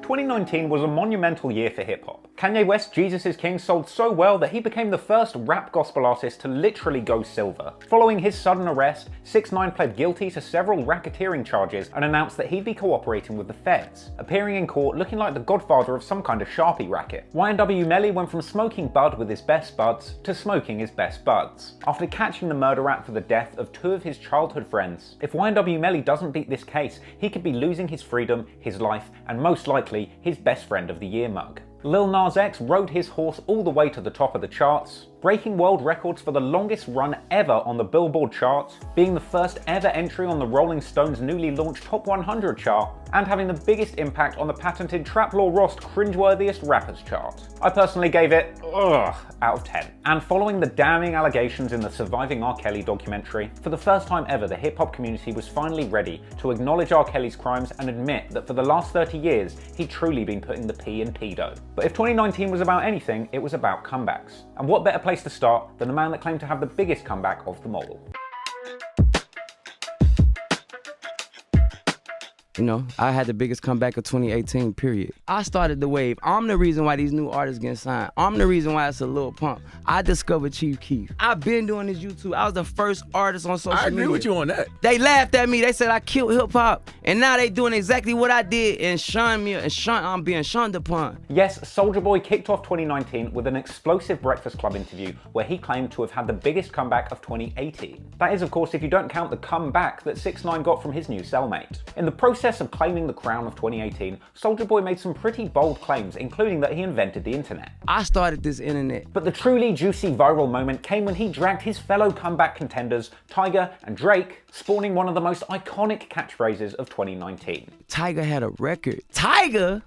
2019 was a monumental year for hip-hop. Kanye West's Jesus is King sold so well that he became the first rap gospel artist to literally go silver. Following his sudden arrest, 6ix9ine pled guilty to several racketeering charges and announced that he'd be cooperating with the feds, appearing in court looking like the godfather of some kind of Sharpie racket. YNW Melly went from smoking bud with his best buds to smoking his best buds, after catching the murder rap for the death of 2 of his childhood friends. If YNW Melly doesn't beat this case, he could be losing his freedom, his life, and most likely his best friend of the year mug. Lil Nas X rode his horse all the way to the top of the charts, breaking world records for the longest run ever on the Billboard charts, being the first ever entry on the Rolling Stone's newly launched Top 100 chart, and having the biggest impact on the patented Trap Law Rost cringeworthiest rappers chart. I personally gave it, out of 10. And following the damning allegations in the Surviving R. Kelly documentary, for the first time ever the hip-hop community was finally ready to acknowledge R. Kelly's crimes and admit that for the last 30 years he'd truly been putting the P in pedo. But if 2019 was about anything, it was about comebacks. And what better place to start than the man that claimed to have the biggest comeback of them all. You know, I had the biggest comeback of 2018, period. I started the wave. I'm the reason why these new artists get signed. I'm the reason why it's a Lil Pump. I discovered Chief Keef. I've been doing this YouTube. I was the first artist on social media. I agree with you on that. They laughed at me. They said I killed hip hop. And now they doing exactly what I did and shun me and I'm being shunned upon. Yes, Soulja Boy kicked off 2019 with an explosive Breakfast Club interview where he claimed to have had the biggest comeback of 2018. That is, of course, if you don't count the comeback that 6ix9ine got from his new cellmate. In the process of claiming the crown of 2018, Soulja Boy made some pretty bold claims, including that he invented the internet. I started this internet. But the truly juicy viral moment came when he dragged his fellow comeback contenders, Tyga and Drake, spawning one of the most iconic catchphrases of 2019. Tyga had a record. Tyga?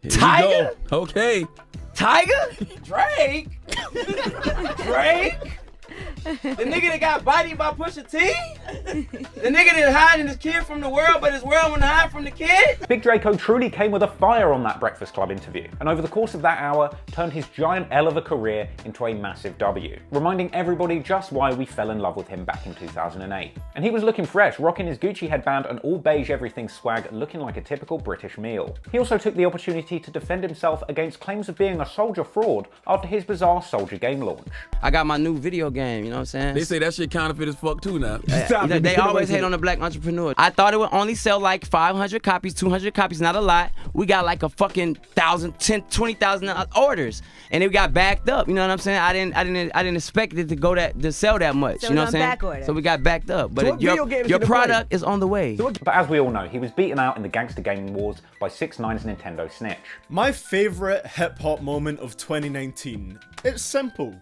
Tyga? Okay. Tyga? Drake? Drake? The nigga that got bodied by Pusha T? The nigga that hiding his kid from the world, but his world wanna hide from the kid? Big Draco truly came with a fire on that Breakfast Club interview, and over the course of that hour, turned his giant L of a career into a massive W, reminding everybody just why we fell in love with him back in 2008. And he was looking fresh, rocking his Gucci headband and all beige everything swag, looking like a typical British meal. He also took the opportunity to defend himself against claims of being a Soulja fraud after his bizarre Soulja game launch. I got my new video game, you know what I'm saying? They say that shit counterfeit as fuck too now. They always hate on the black entrepreneur. I thought it would only sell like 500 copies, 200 copies, not a lot. We got like a fucking 1,000, 10, 20,000 orders, and it got backed up. You know what I'm saying? I didn't expect it to sell that much. So you know what I'm saying? back order. So we got backed up. But So your product is on the way. But as we all know, he was beaten out in the gangster gaming wars by 6ix9ine's Nintendo snitch. My favorite hip-hop moment of 2019. It's simple.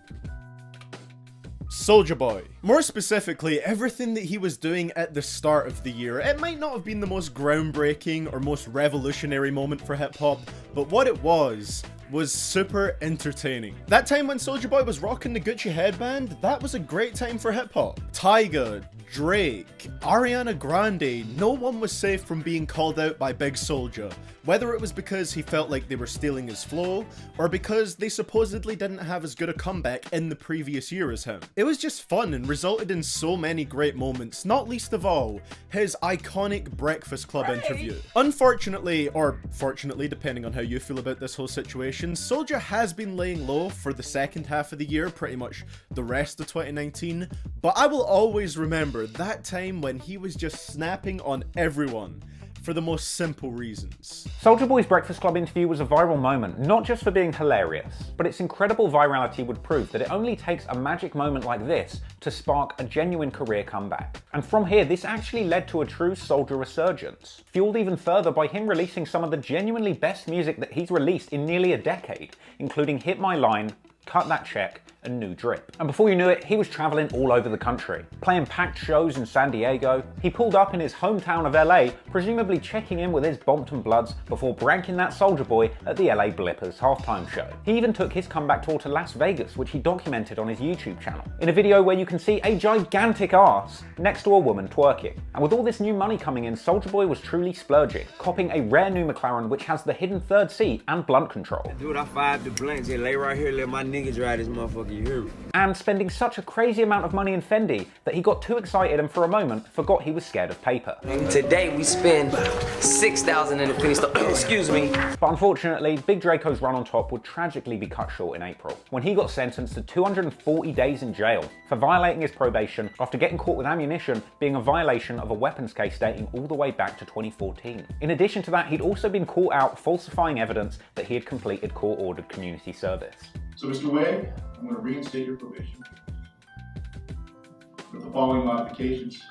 Soulja Boy. More specifically, everything that he was doing at the start of the year. It might not have been the most groundbreaking or most revolutionary moment for hip-hop, but what it was super entertaining. That time when Soulja Boy was rocking the Gucci headband, that was a great time for hip-hop. Tyga, Drake, Ariana Grande, no one was safe from being called out by Big Soulja, whether it was because he felt like they were stealing his flow, or because they supposedly didn't have as good a comeback in the previous year as him. It was just fun and resulted in so many great moments, not least of all, his iconic Breakfast Club interview. Unfortunately, or fortunately, depending on how you feel about this whole situation, Soulja has been laying low for the second half of the year, pretty much the rest of 2019, but I will always remember that time when he was just snapping on everyone for the most simple reasons. Soulja Boy's Breakfast Club interview was a viral moment, not just for being hilarious, but its incredible virality would prove that it only takes a magic moment like this to spark a genuine career comeback. And from here, this actually led to a true Soulja resurgence, fueled even further by him releasing some of the genuinely best music that he's released in nearly a decade, including Hit My Line, Cut That Check, and New Drip. And before you knew it, he was traveling all over the country, playing packed shows in San Diego. He pulled up in his hometown of LA, presumably checking in with his Bompton Bloods before branking that Soulja Boy at the LA Blippers halftime show. He even took his comeback tour to Las Vegas, which he documented on his YouTube channel, in a video where you can see a gigantic ass next to a woman twerking. And with all this new money coming in, Soulja Boy was truly splurging, copping a rare new McLaren which has the hidden third seat and blunt control. Dude, I fired the blanks. They lay right here, let my niggas ride this motherfucker. You. And spending such a crazy amount of money in Fendi that he got too excited and for a moment forgot he was scared of paper. Today we spend $6,000 in the Fendi store. Excuse me. But unfortunately, Big Draco's run on top would tragically be cut short in April, when he got sentenced to 240 days in jail for violating his probation after getting caught with ammunition being a violation of a weapons case dating all the way back to 2014. In addition to that, he'd also been caught out falsifying evidence that he had completed court-ordered community service. So, Mr. Wade, I'm going to reinstate your probation with the following modifications.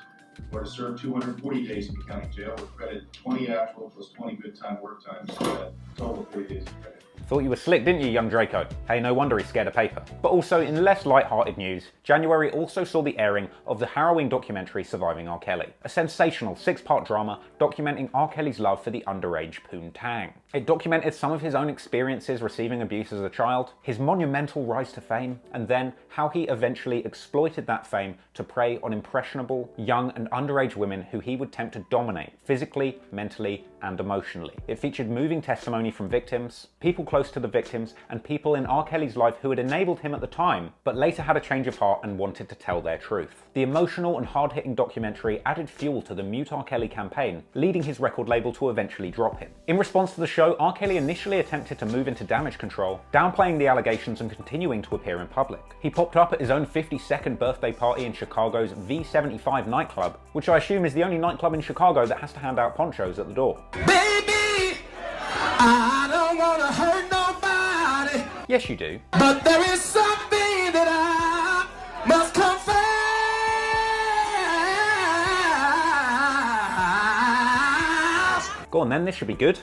You are to serve 240 days in the county jail with credit 20 actual plus 20 good time work time, so that total of 40 days of credit. Thought you were slick, didn't you, young Draco? Hey, no wonder he's scared of paper. But also, in less light-hearted news, January also saw the airing of the harrowing documentary Surviving R. Kelly, a sensational 6-part drama documenting R. Kelly's love for the underage Poontang. It documented some of his own experiences receiving abuse as a child, his monumental rise to fame, and then how he eventually exploited that fame to prey on impressionable, young and underage women who he would tempt to dominate physically, mentally, and emotionally. It featured moving testimony from victims, people close to the victims, and people in R. Kelly's life who had enabled him at the time, but later had a change of heart and wanted to tell their truth. The emotional and hard-hitting documentary added fuel to the Mute R. Kelly campaign, leading his record label to eventually drop him. In response to the show, R. Kelly initially attempted to move into damage control, downplaying the allegations and continuing to appear in public. He popped up at his own 52nd birthday party in Chicago's V75 nightclub, which I assume is the only nightclub in Chicago that has to hand out ponchos at the door. Baby, I don't wanna hurt nobody, Yes, you do. but there is something that I must confess. Go on then, this should be good.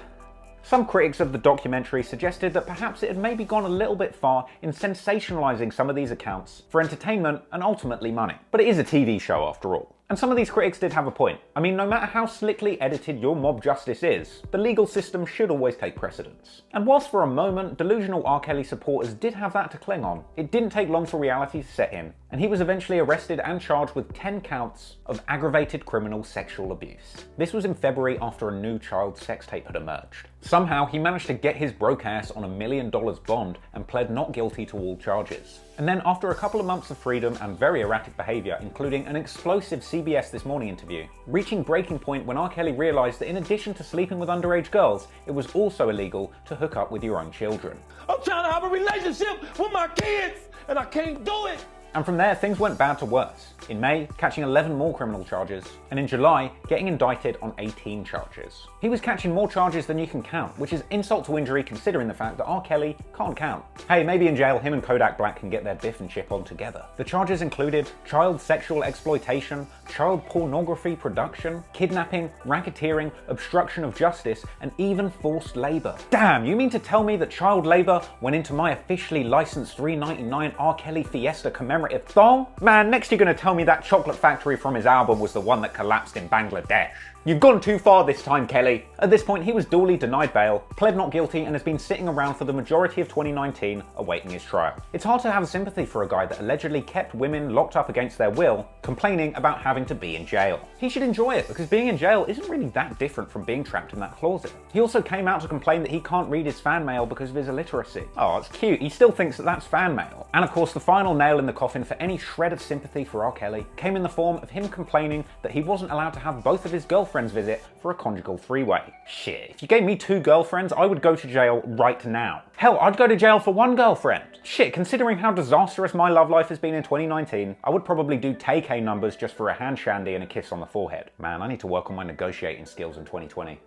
Some critics of the documentary suggested that perhaps it had maybe gone a little bit far in sensationalizing some of these accounts for entertainment and ultimately money. But it is a TV show after all. And some of these critics did have a point. I mean, no matter how slickly edited your mob justice is, the legal system should always take precedence. And whilst for a moment, delusional R. Kelly supporters did have that to cling on, it didn't take long for reality to set in, and he was eventually arrested and charged with 10 counts of aggravated criminal sexual abuse. This was in February after a new child sex tape had emerged. Somehow, he managed to get his broke ass on $1 million bond and pled not guilty to all charges. And then after a couple of months of freedom and very erratic behaviour, including an explosive CBS This Morning interview, reaching breaking point when R. Kelly realised that in addition to sleeping with underage girls, it was also illegal to hook up with your own children. I'm trying to have a relationship with my kids, and I can't do it. And from there, things went bad to worse. In May, catching 11 more criminal charges, and in July, getting indicted on 18 charges. He was catching more charges than you can count, which is insult to injury considering the fact that R. Kelly can't count. Hey, maybe in jail, him and Kodak Black can get their Biff and Chip on together. The charges included child sexual exploitation, child pornography production, kidnapping, racketeering, obstruction of justice, and even forced labor. Damn, you mean to tell me that child labor went into my officially licensed $3.99 R. Kelly Fiesta commemorative thong? Man, next you're gonna tell me that chocolate factory from his album was the one that collapsed in Bangladesh. You've gone too far this time, Kelly. At this point, he was duly denied bail, pled not guilty, and has been sitting around for the majority of 2019 awaiting his trial. It's hard to have sympathy for a guy that allegedly kept women locked up against their will, complaining about having to be in jail. He should enjoy it, because being in jail isn't really that different from being trapped in that closet. He also came out to complain that he can't read his fan mail because of his illiteracy. Oh, it's cute. He still thinks that that's fan mail. And of course, the final nail in the coffin for any shred of sympathy for R. Kelly came in the form of him complaining that he wasn't allowed to have both of his girlfriends visit for a conjugal three-way. Shit, if you gave me 2 girlfriends, I would go to jail right now. Hell, I'd go to jail for 1 girlfriend. Shit, considering how disastrous my love life has been in 2019, I would probably do TK numbers just for a hand shandy and a kiss on the forehead. Man, I need to work on my negotiating skills in 2020.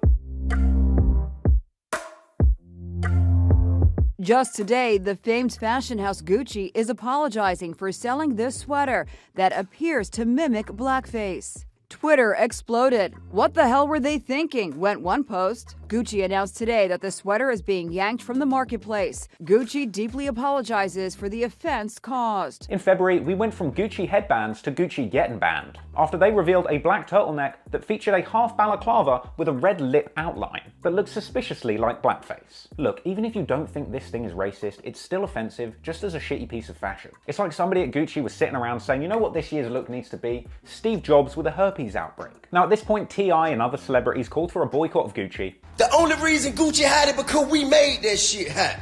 Just today, the famed fashion house Gucci is apologizing for selling this sweater that appears to mimic blackface. Twitter exploded. What the hell were they thinking? Went one post. Gucci announced today that the sweater is being yanked from the marketplace. Gucci deeply apologizes for the offense caused. In February, we went from Gucci headbands to Gucci Gettin' Band, after they revealed a black turtleneck that featured a half balaclava with a red lip outline that looked suspiciously like blackface. Look, even if you don't think this thing is racist, it's still offensive just as a shitty piece of fashion. It's like somebody at Gucci was sitting around saying, you know what this year's look needs to be? Steve Jobs with a herpes outbreak. Now at this point, T.I. and other celebrities called for a boycott of Gucci. The only reason Gucci had it because we made that shit hot.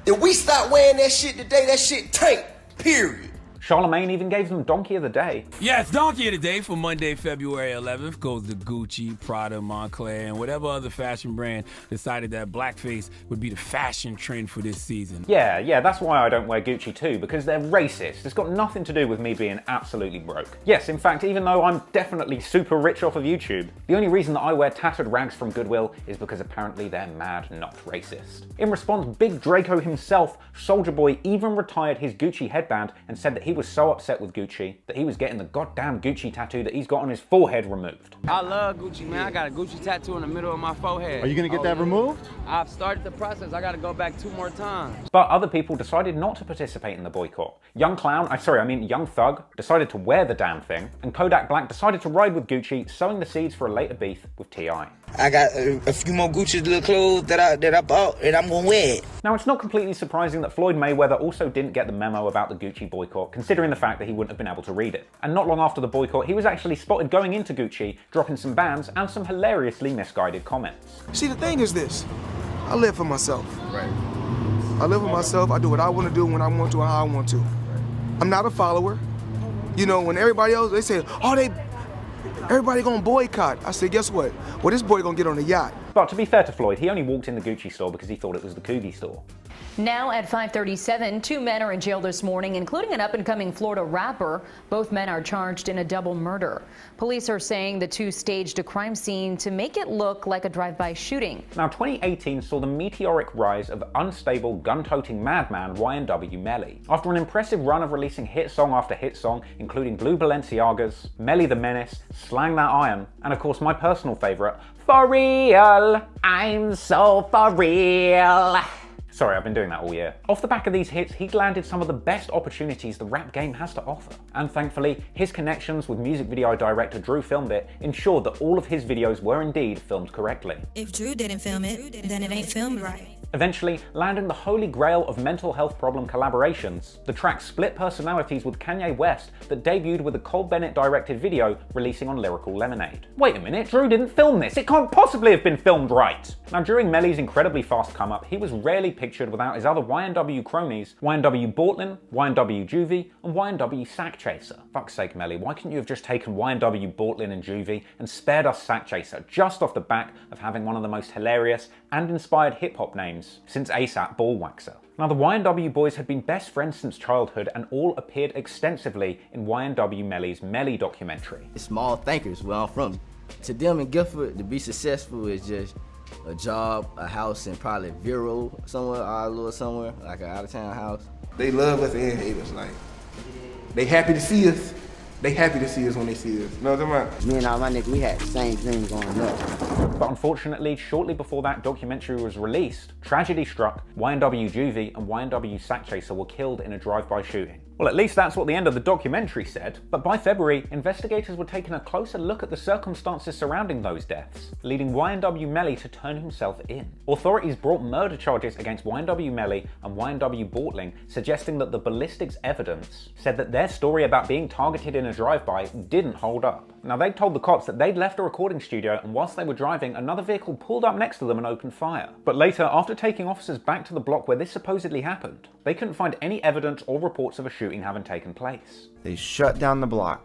If we stop wearing that shit today, that shit tank, period. Charlemagne even gave them Donkey of the Day. Yes, Donkey of the Day for Monday, February 11th goes to Gucci, Prada, Moncler, and whatever other fashion brand decided that blackface would be the fashion trend for this season. Yeah, that's why I don't wear Gucci too, because they're racist. It's got nothing to do with me being absolutely broke. Yes, in fact, even though I'm definitely super rich off of YouTube, the only reason that I wear tattered rags from Goodwill is because apparently they're mad, not racist. In response, Big Draco himself, Soulja Boy, even retired his Gucci headband and said that he was so upset with Gucci that he was getting the goddamn Gucci tattoo that he's got on his forehead removed. I love Gucci, man. I got a Gucci tattoo in the middle of my forehead. Are you gonna get that removed? I've started the process. I gotta go back 2 more times. But other people decided not to participate in the boycott. Young Thug decided to wear the damn thing, and Kodak Black decided to ride with Gucci, sowing the seeds for a later beef with T.I. I got a few more Gucci little clothes that I bought, and I'm gonna wear it. Now, it's not completely surprising that Floyd Mayweather also didn't get the memo about the Gucci boycott, considering the fact that he wouldn't have been able to read it. And not long after the boycott, he was actually spotted going into Gucci, dropping some bans and some hilariously misguided comments. See, the thing is this. I live for myself. Right. I live for myself. I do what I want to do when I want to and how I want to. I'm not a follower. You know, when everybody else, they say, everybody gonna boycott. I say, guess what? Well, this boy gonna get on a yacht. But to be fair to Floyd, he only walked in the Gucci store because he thought it was the Coogie store. Now at 5:37, 2 men are in jail this morning, including an up-and-coming Florida rapper. Both men are charged in a double murder. Police are saying the two staged a crime scene to make it look like a drive-by shooting. Now, 2018 saw the meteoric rise of unstable, gun-toting madman YNW Melly. After an impressive run of releasing hit song after hit song, including Blue Balenciagas, Melly the Menace, Slang That Iron, and of course my personal favourite, For Real, I'm so for real. Sorry, I've been doing that all year. Off the back of these hits, he'd landed some of the best opportunities the rap game has to offer. And thankfully, his connections with music video director Drew Filmed It ensured that all of his videos were indeed filmed correctly. If Drew didn't film it, then it ain't filmed right. Eventually, landing the holy grail of mental health problem collaborations, the track Split Personalities with Kanye West that debuted with a Cole Bennett directed video releasing on Lyrical Lemonade. Wait a minute, Drew didn't film this, it can't possibly have been filmed right! Now, during Melly's incredibly fast come up, he was rarely pictured without his other YNW cronies, YNW Bortlin, YNW Juvie, and YNW Sack Chaser. Fuck's sake, Melly, why couldn't you have just taken YNW Bortlin and Juvie and spared us Sack Chaser just off the back of having one of the most hilarious and inspired hip-hop names since ASAP Ball Waxer? Now, the YNW boys had been best friends since childhood and all appeared extensively in YNW Melly's Melly documentary. Small thinkers where I'm from. To them in Gifford, to be successful is just a job, a house, and probably Vero somewhere, our little somewhere, like an out-of-town house. They love us and hate us. Like, they happy to see us. They happy to see us when they see us. You know what I'm talking about? Me and all my niggas, we had the same dream going up. But unfortunately, shortly before that documentary was released, tragedy struck. YNW Juvie and YNW Sack Chaser were killed in a drive-by shooting. Well, at least that's what the end of the documentary said. But by February, investigators were taking a closer look at the circumstances surrounding those deaths, leading YNW Melly to turn himself in. Authorities brought murder charges against YNW Melly and YNW Bortling, suggesting that the ballistics evidence said that their story about being targeted in a drive-by didn't hold up. Now, they'd told the cops that they'd left a recording studio, and whilst they were driving, another vehicle pulled up next to them and opened fire. But later, after taking officers back to the block where this supposedly happened, they couldn't find any evidence or reports of a shooting having taken place. They shut down the block.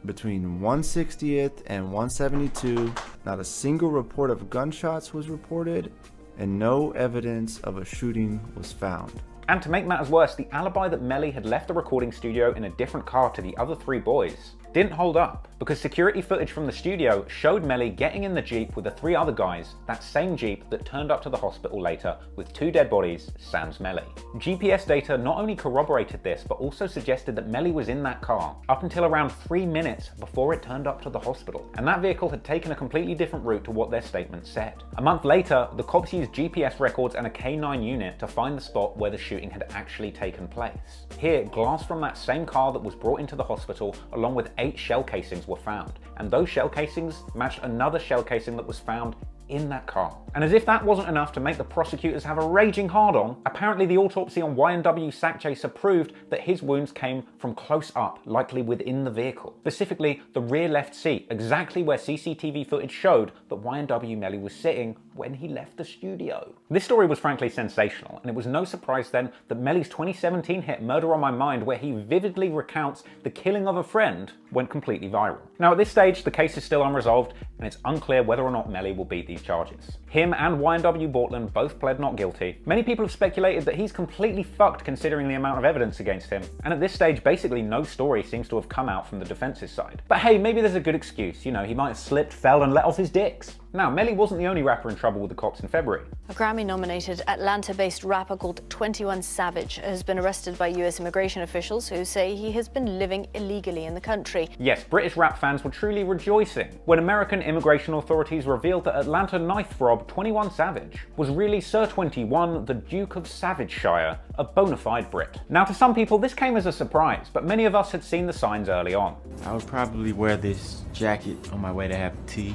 Between 160th and 172, not a single report of gunshots was reported, and no evidence of a shooting was found. And to make matters worse, the alibi that Melly had left the recording studio in a different car to the other three boys didn't hold up, because security footage from the studio showed Melly getting in the Jeep with the three other guys, that same Jeep that turned up to the hospital later with two dead bodies, sans Melly. GPS data not only corroborated this, but also suggested that Melly was in that car up until around 3 minutes before it turned up to the hospital, and that vehicle had taken a completely different route to what their statement said. A month later, the cops used GPS records and a K9 unit to find the spot where the shooting had actually taken place. Here, glass from that same car that was brought into the hospital, along with 8 shell casings, were found, and those shell casings matched another shell casing that was found in that car. And as if that wasn't enough to make the prosecutors have a raging hard-on, apparently the autopsy on YNW Sakchesa proved that his wounds came from close up, likely within the vehicle. Specifically, the rear left seat, exactly where CCTV footage showed that YNW Melly was sitting when he left the studio. This story was frankly sensational, and it was no surprise then that Melly's 2017 hit Murder on My Mind, where he vividly recounts the killing of a friend, went completely viral. Now at this stage, the case is still unresolved, and it's unclear whether or not Melly will beat these charges. Him and YNW Bortland both pled not guilty. Many people have speculated that he's completely fucked considering the amount of evidence against him, and at this stage basically no story seems to have come out from the defense's side. But hey, maybe there's a good excuse, you know, he might have slipped, fell and let off his dicks. Now, Melly wasn't the only rapper in trouble with the cops in February. A Grammy-nominated Atlanta-based rapper called 21 Savage has been arrested by US immigration officials who say he has been living illegally in the country. Yes, British rap fans were truly rejoicing when American immigration authorities revealed that Atlanta knife rob 21 Savage was really Sir 21, the Duke of Savageshire, a bona fide Brit. Now, to some people, this came as a surprise, but many of us had seen the signs early on. I would probably wear this jacket on my way to have tea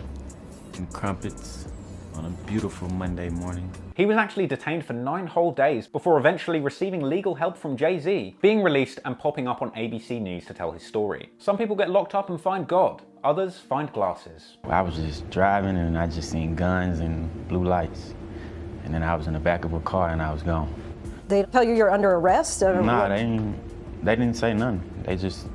and crumpets on a beautiful Monday morning. He was actually detained for 9 whole days before eventually receiving legal help from Jay-Z, being released and popping up on ABC News to tell his story. Some people get locked up and find God, others find glasses. I was just driving and I just seen guns and blue lights. And then I was in the back of a car and I was gone. They tell you you're under arrest? Nah, they didn't say nothing. They just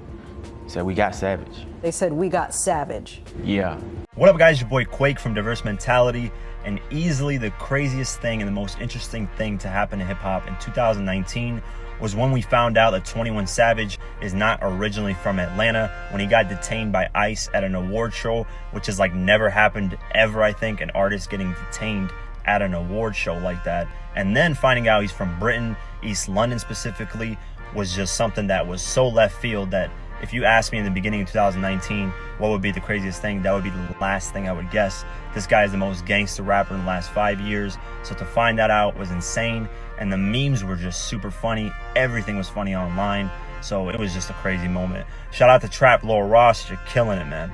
said, "We got Savage." They said, "We got Savage." Yeah. What up guys, your boy Quake from Diverse Mentality, and easily the craziest thing and the most interesting thing to happen in hip hop in 2019 was when we found out that 21 Savage is not originally from Atlanta, when he got detained by ICE at an award show, which has like never happened ever, I think, an artist getting detained at an award show like that. And then finding out he's from Britain, East London specifically, was just something that was so left field that if you asked me in the beginning of 2019 what would be the craziest thing, that would be the last thing I would guess. This guy is the most gangster rapper in the last 5 years, so to find that out was insane, and the memes were just super funny. Everything was funny online, so it was just a crazy moment. Shout out to Trap Lil Ross, you're killing it, man.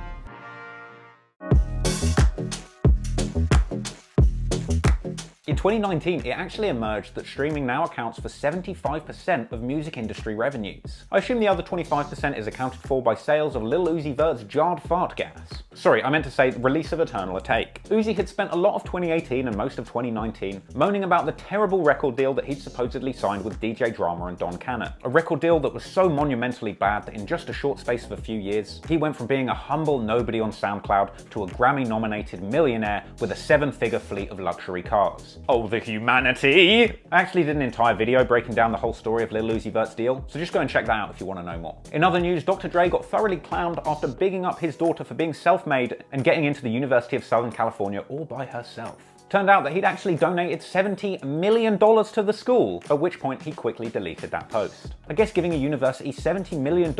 In 2019, it actually emerged that streaming now accounts for 75% of music industry revenues. I assume the other 25% is accounted for by sales of Lil Uzi Vert's jarred fart gas. Sorry, I meant to say release of Eternal Atake. Uzi had spent a lot of 2018 and most of 2019 moaning about the terrible record deal that he'd supposedly signed with DJ Drama and Don Cannon. A record deal that was so monumentally bad that in just a short space of a few years, he went from being a humble nobody on SoundCloud to a Grammy-nominated millionaire with a 7-figure fleet of luxury cars. Oh, the humanity! I actually did an entire video breaking down the whole story of Lil Uzi Vert's deal, so just go and check that out if you want to know more. In other news, Dr. Dre got thoroughly clowned after bigging up his daughter for being self-made and getting into the University of Southern California all by herself. Turned out that he'd actually donated $70 million to the school, at which point he quickly deleted that post. I guess giving a university $70 million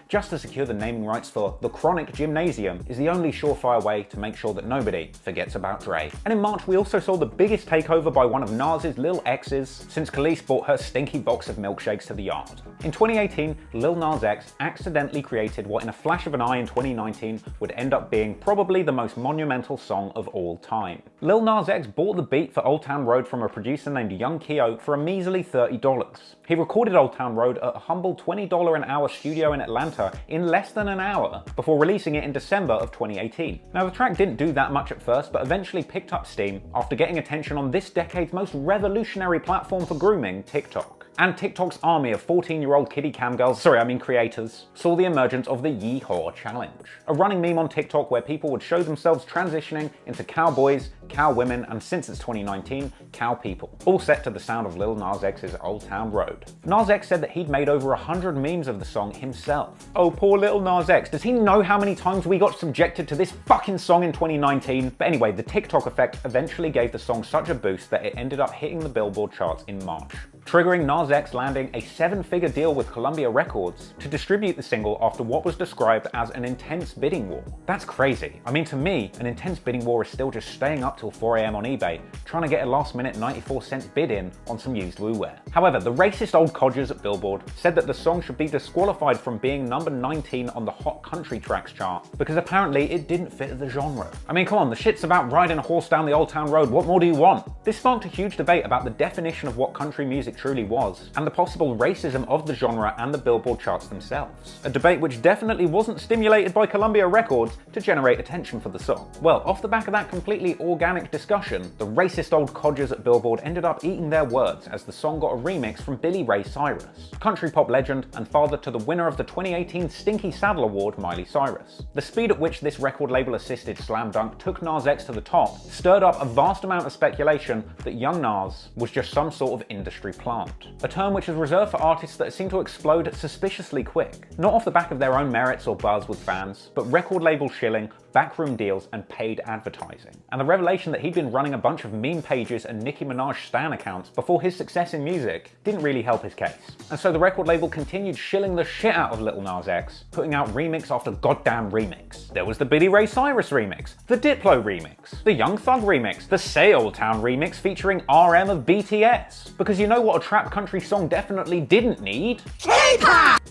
just to secure the naming rights for the Chronic Gymnasium is the only surefire way to make sure that nobody forgets about Dre. And in March, we also saw the biggest takeover by one of Nas's Lil X's since Khalees bought her stinky box of milkshakes to the yard. In 2018, Lil Nas X accidentally created what in a flash of an eye in 2019 would end up being probably the most monumental song of all time. Lil Nas X bought the beat for Old Town Road from a producer named Young Keo for a measly $30. He recorded Old Town Road at a humble $20 an hour studio in Atlanta in less than an hour before releasing it in December of 2018. Now the track didn't do that much at first, but eventually picked up steam after getting attention on this decade's most revolutionary platform for grooming, TikTok. And TikTok's army of 14-year-old kiddie cam girls, creators, saw the emergence of the Yeehaw Challenge, a running meme on TikTok where people would show themselves transitioning into cowboys, cow women, and since it's 2019, cow people, all set to the sound of Lil Nas X's Old Town Road. Nas X said that he'd made over 100 memes of the song himself. Oh, poor Lil Nas X, does he know how many times we got subjected to this fucking song in 2019? But anyway, the TikTok effect eventually gave the song such a boost that it ended up hitting the Billboard charts in March, triggering Nas X landing a 7-figure deal with Columbia Records to distribute the single after what was described as an intense bidding war. That's crazy. I mean, to me, an intense bidding war is still just staying up till till 4 AM on eBay, trying to get a last-minute 94-cent bid in on some used woo-wear. However, the racist old codgers at Billboard said that the song should be disqualified from being number 19 on the Hot Country Tracks chart because apparently it didn't fit the genre. I mean, come on, the shit's about riding a horse down the old town road, what more do you want? This sparked a huge debate about the definition of what country music truly was, and the possible racism of the genre and the Billboard charts themselves. A debate which definitely wasn't stimulated by Columbia Records to generate attention for the song. Well, off the back of that completely organic discussion, the racist old codgers at Billboard ended up eating their words as the song got a remix from Billy Ray Cyrus, country pop legend and father to the winner of the 2018 Stinky Saddle Award, Miley Cyrus. The speed at which this record label-assisted slam dunk took Nas X to the top stirred up a vast amount of speculation that young Nas was just some sort of industry plant, a term which is reserved for artists that seem to explode suspiciously quick, not off the back of their own merits or buzz with fans, but record label shilling, backroom deals and paid advertising. And the revelation that he'd been running a bunch of meme pages and Nicki Minaj stan accounts before his success in music didn't really help his case. And so the record label continued shilling the shit out of Lil Nas X, putting out remix after goddamn remix. There was the Billy Ray Cyrus remix, the Diplo remix, the Young Thug remix, the Say Old Town remix featuring RM of BTS. Because you know what a trap country song definitely didn't need? K-pop!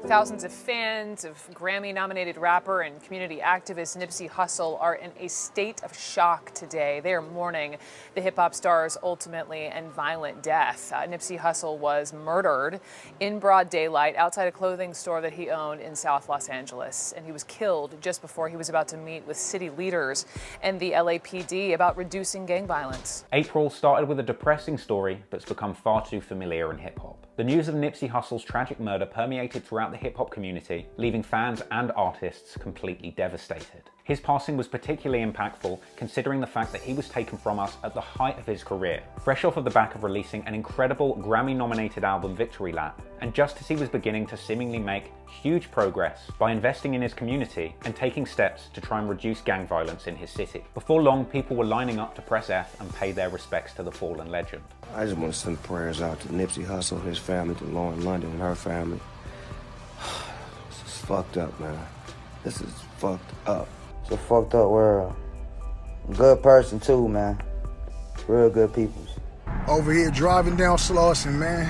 Thousands of fans of Grammy-nominated rapper and community activist Nipsey Hussle are in a state of shock today. They are mourning the hip-hop star's ultimately and violent death. Nipsey Hussle was murdered in broad daylight outside a clothing store that he owned in South Los Angeles, and he was killed just before he was about to meet with city leaders and the LAPD about reducing gang violence. April started with a depressing story that's become far too familiar in hip-hop. The news of Nipsey Hussle's tragic murder permeated throughout the hip-hop community, leaving fans and artists completely devastated. His passing was particularly impactful considering the fact that he was taken from us at the height of his career, fresh off of the back of releasing an incredible Grammy-nominated album Victory Lap, and just as he was beginning to seemingly make huge progress by investing in his community and taking steps to try and reduce gang violence in his city. Before long, people were lining up to press F and pay their respects to the fallen legend. I just want to send prayers out to Nipsey Hussle, his family, to Lauren London and her family. This is fucked up, man. This is fucked up. It's a fucked up world. Good person too, man. Real good peoples. Over here driving down Slauson, man.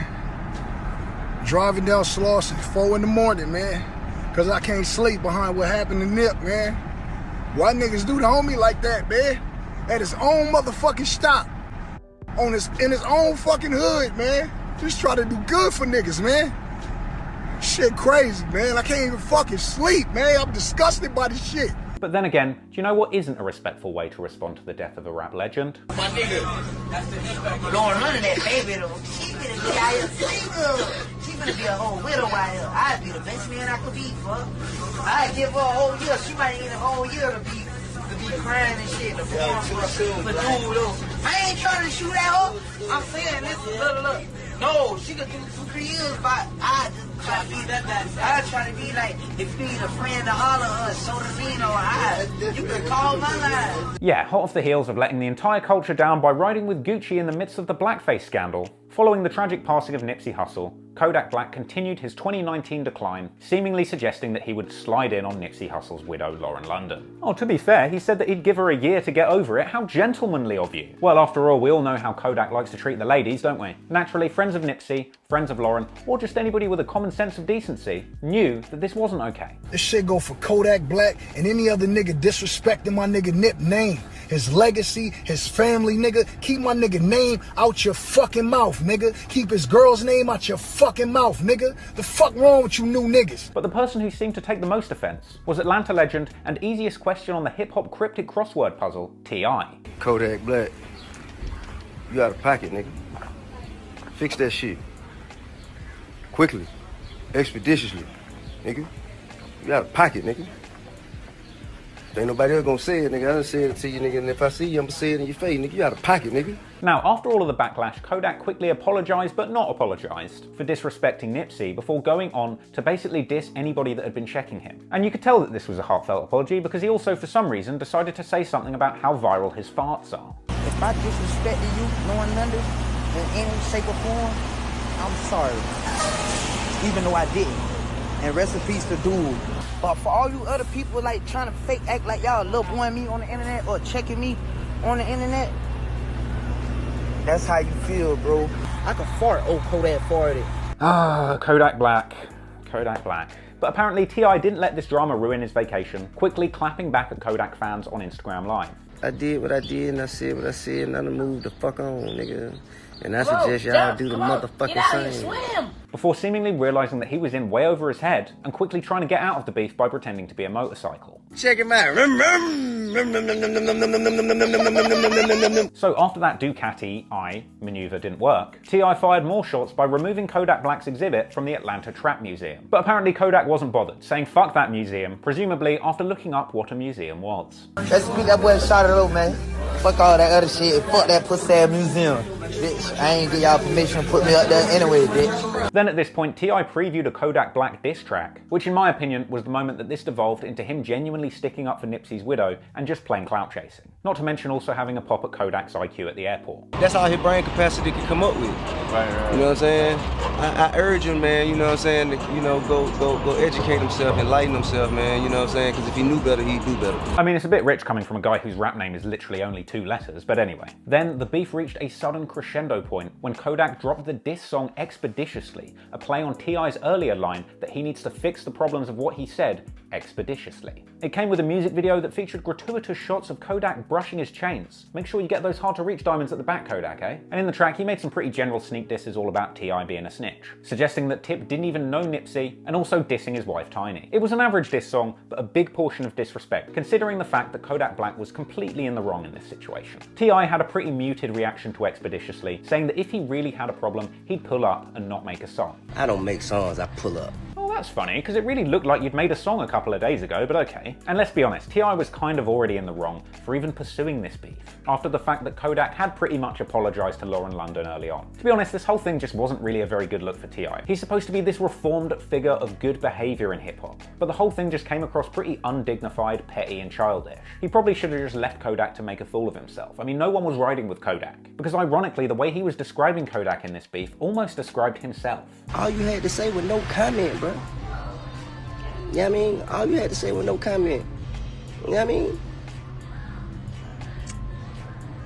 Driving down Slauson, 4 in the morning, man. Cause I can't sleep behind what happened to Nip, man. Why niggas do the homie like that, man? At his own motherfucking stop. In his own fucking hood, man. Just try to do good for niggas, man. Shit crazy, man. I can't even fucking sleep, man. I'm disgusted by this shit. But then again, do you know what isn't a respectful way to respond to the death of a rap legend? My nigga, Lauren London, that baby though. She finna be out here single. She finna be a whole widow out here. I'd be the best man I could be, fuck. I'd give her a whole year. She might need a whole year to be crying and shit. For dude though. I ain't trying to shoot at her. I'm saying this is look. No, she could do 2-3 years, but I just try to be I try to be like, if you need a friend to holler at us, so to me, you can call my line. Yeah, hot off the heels of letting the entire culture down by riding with Gucci in the midst of the blackface scandal, following the tragic passing of Nipsey Hussle, Kodak Black continued his 2019 decline, seemingly suggesting that he would slide in on Nipsey Hussle's widow, Lauren London. Oh, to be fair, he said that he'd give her a year to get over it. How gentlemanly of you. Well, after all, we all know how Kodak likes to treat the ladies, don't we? Naturally, friends of Nipsey, friends of Lauren, or just anybody with a common sense of decency, knew that this wasn't okay. This shit go for Kodak Black and any other nigga disrespecting my nigga Nip name. His legacy, his family, nigga. Keep my nigga name out your fucking mouth, nigga. Keep his girl's name out your fucking mouth, nigga. The fuck wrong with you new niggas? But the person who seemed to take the most offense was Atlanta legend and easiest question on the hip-hop cryptic crossword puzzle, T.I. Kodak Black, you out of pocket, nigga. Fix that shit. Quickly. Expeditiously, nigga. You out of pocket, nigga. Ain't nobody else gonna say it, nigga. I done said it to you, nigga, and if I see you, I'm gonna say it in your face, nigga. You out of pocket, nigga. Now, after all of the backlash, Kodak quickly apologised, but not apologised, for disrespecting Nipsey before going on to basically diss anybody that had been checking him. And you could tell that this was a heartfelt apology because he also, for some reason, decided to say something about how viral his farts are. If I disrespected you, Lauren London, in any shape or form, I'm sorry. Even though I didn't. And rest in peace to Dude. But for all you other people like trying to fake act like y'all love boying me on the internet or checking me on the internet, that's how you feel, bro. I can fart. Oh, Kodak farted. Kodak Black. Kodak Black. But apparently T.I. didn't let this drama ruin his vacation, quickly clapping back at Kodak fans on Instagram Live. I did what I did and I said what I said and I done moved the fuck on, nigga. And I suggest y'all do the motherfucking same. Before seemingly realising that he was in way over his head and quickly trying to get out of the beef by pretending to be a motorcycle. Check him out. So after that Ducati eye maneuver didn't work, T.I. fired more shots by removing Kodak Black's exhibit from the Atlanta Trap Museum. But apparently Kodak wasn't bothered, saying fuck that museum, presumably after looking up what a museum was. Let's beat that boy shot it up, man. Fuck all that other shit. Fuck that pussy ass museum. Bitch, I ain't get y'all permission to put me up there anyway, bitch. Then at this point, T.I. previewed a Kodak Black diss track, which in my opinion was the moment that this devolved into him genuinely sticking up for Nipsey's widow and just plain clout chasing. Not to mention also having a pop at Kodak's IQ at the airport. That's all his brain capacity can come up with. Right. You know what I'm saying? I urge him, man, you know what I'm saying, to, you know, go educate himself, enlighten himself, man, you know what I'm saying? Because if he knew better, he'd do better. I mean, it's a bit rich coming from a guy whose rap name is literally only 2 letters, but anyway. Then the beef reached a sudden crescendo point when Kodak dropped the diss song Expeditiously, a play on T.I.'s earlier line that he needs to fix the problems of what he said expeditiously. It came with a music video that featured gratuitous shots of Kodak brushing his chains. Make sure you get those hard to reach diamonds at the back, Kodak, eh? And in the track, he made some pretty general sneak disses all about T.I. being a snitch, suggesting that Tip didn't even know Nipsey, and also dissing his wife Tiny. It was an average diss song, but a big portion of disrespect, considering the fact that Kodak Black was completely in the wrong in this situation. T.I. had a pretty muted reaction to Expeditiously, saying that if he really had a problem, he'd pull up and not make a song. I don't make songs, I pull up. Oh, that's funny, because it really looked like you'd made a song a couple of days ago, but okay. And let's be honest, T.I. was kind of already in the wrong for even pursuing this beef, after the fact that Kodak had pretty much apologised to Lauren London early on. To be honest, this whole thing just wasn't really a very good look for T.I. He's supposed to be this reformed figure of good behaviour in hip-hop, but the whole thing just came across pretty undignified, petty and childish. He probably should have just left Kodak to make a fool of himself. I mean, no one was riding with Kodak, because ironically, the way he was describing Kodak in this beef almost described himself. All you had to say was no comment, bro. You know what I mean? All you had to say was no comment. You know what I mean?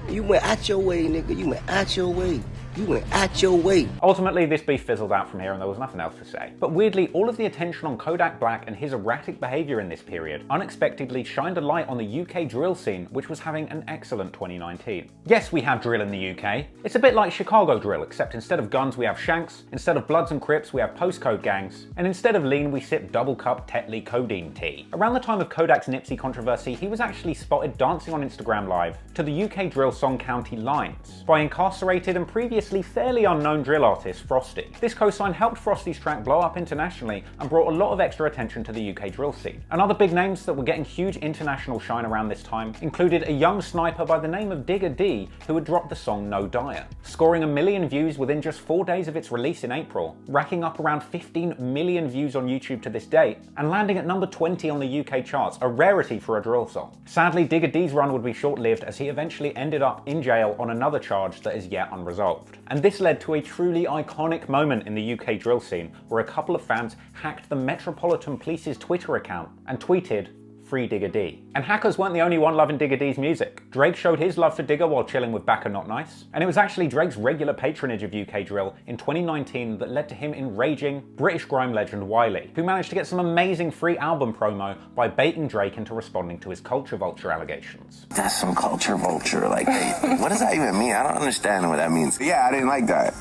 You went out your way, nigga. You went out your way. You went out your way. Ultimately, this beef fizzled out from here and there was nothing else to say. But weirdly, all of the attention on Kodak Black and his erratic behaviour in this period unexpectedly shined a light on the UK drill scene, which was having an excellent 2019. Yes, we have drill in the UK. It's a bit like Chicago drill, except instead of guns we have shanks, instead of Bloods and Crips we have postcode gangs, and instead of lean we sip double cup Tetley codeine tea. Around the time of Kodak's Nipsey controversy, he was actually spotted dancing on Instagram Live to the UK drill song County Lines by incarcerated and previously fairly unknown drill artist Frosty. This cosign helped Frosty's track blow up internationally and brought a lot of extra attention to the UK drill scene. And other big names that were getting huge international shine around this time included a young sniper by the name of Digger D, who had dropped the song No Diet, scoring 1 million views within just 4 days of its release in April, racking up around 15 million views on YouTube to this date, and landing at number 20 on the UK charts, a rarity for a drill song. Sadly, Digger D's run would be short-lived as he eventually ended up in jail on another charge that is yet unresolved. And this led to a truly iconic moment in the UK drill scene where a couple of fans hacked the Metropolitan Police's Twitter account and tweeted, "Free Digger D." And hackers weren't the only one loving Digger D's music. Drake showed his love for Digger while chilling with Backer Not Nice, and it was actually Drake's regular patronage of UK drill in 2019 that led to him enraging British grime legend Wiley, who managed to get some amazing free album promo by baiting Drake into responding to his culture vulture allegations. That's some culture vulture, like, what does that even mean? I don't understand what that means. Yeah, I didn't like that.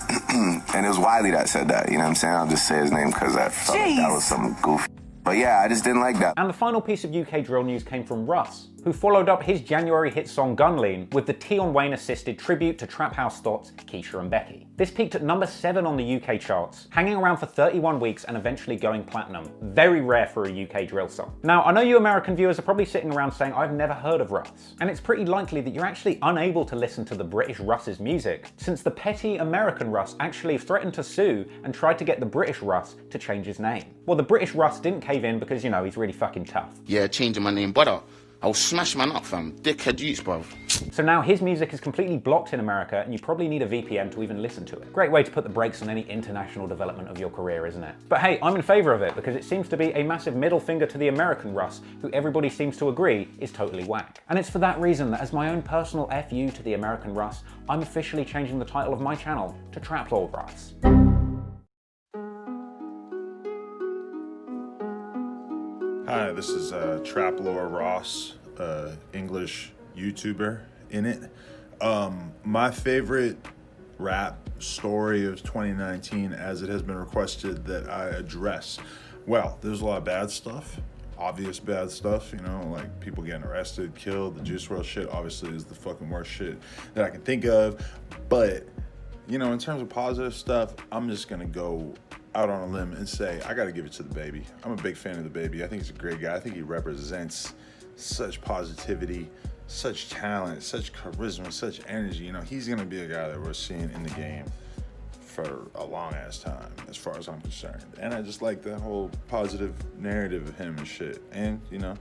And it was Wiley that said that, you know what I'm saying? I'll just say his name because I felt like that was some goofy. But yeah, I just didn't like that. And the final piece of UK drill news came from Russ, who followed up his January hit song Gun Lean with the Tion Wayne assisted tribute to Trap House Thoughts, Keisha and Becky. This peaked at number 7 on the UK charts, hanging around for 31 weeks and eventually going platinum. Very rare for a UK drill song. Now, I know you American viewers are probably sitting around saying I've never heard of Russ, and it's pretty likely that you're actually unable to listen to the British Russ's music, since the petty American Russ actually threatened to sue and tried to get the British Russ to change his name. Well, the British Russ didn't cave in because, you know, he's really fucking tough. Yeah, changing my name, but I'll smash man up, fam. Dickhead youths, bruv. So now his music is completely blocked in America and you probably need a VPN to even listen to it. Great way to put the brakes on any international development of your career, isn't it? But hey, I'm in favor of it because it seems to be a massive middle finger to the American Russ, who everybody seems to agree is totally whack. And it's for that reason that as my own personal FU to the American Russ, I'm officially changing the title of my channel to Trap Lore Russ. Hi, this is Trap Lore Ross, English YouTuber in it. My favorite rap story of 2019, as it has been requested that I address. Well, there's a lot of bad stuff, obvious bad stuff, you know, like people getting arrested, killed, the Juice WRLD shit obviously is the fucking worst shit that I can think of. But, you know, in terms of positive stuff, I'm just gonna go out on a limb and say I gotta give it to the baby. I'm a big fan of the baby. I think he's a great guy. I think he represents such positivity, such talent, such charisma, such energy. You know, he's gonna be a guy that we're seeing in the game for a long ass time, as far as I'm concerned. And I just like the whole positive narrative of him and shit. And, you know,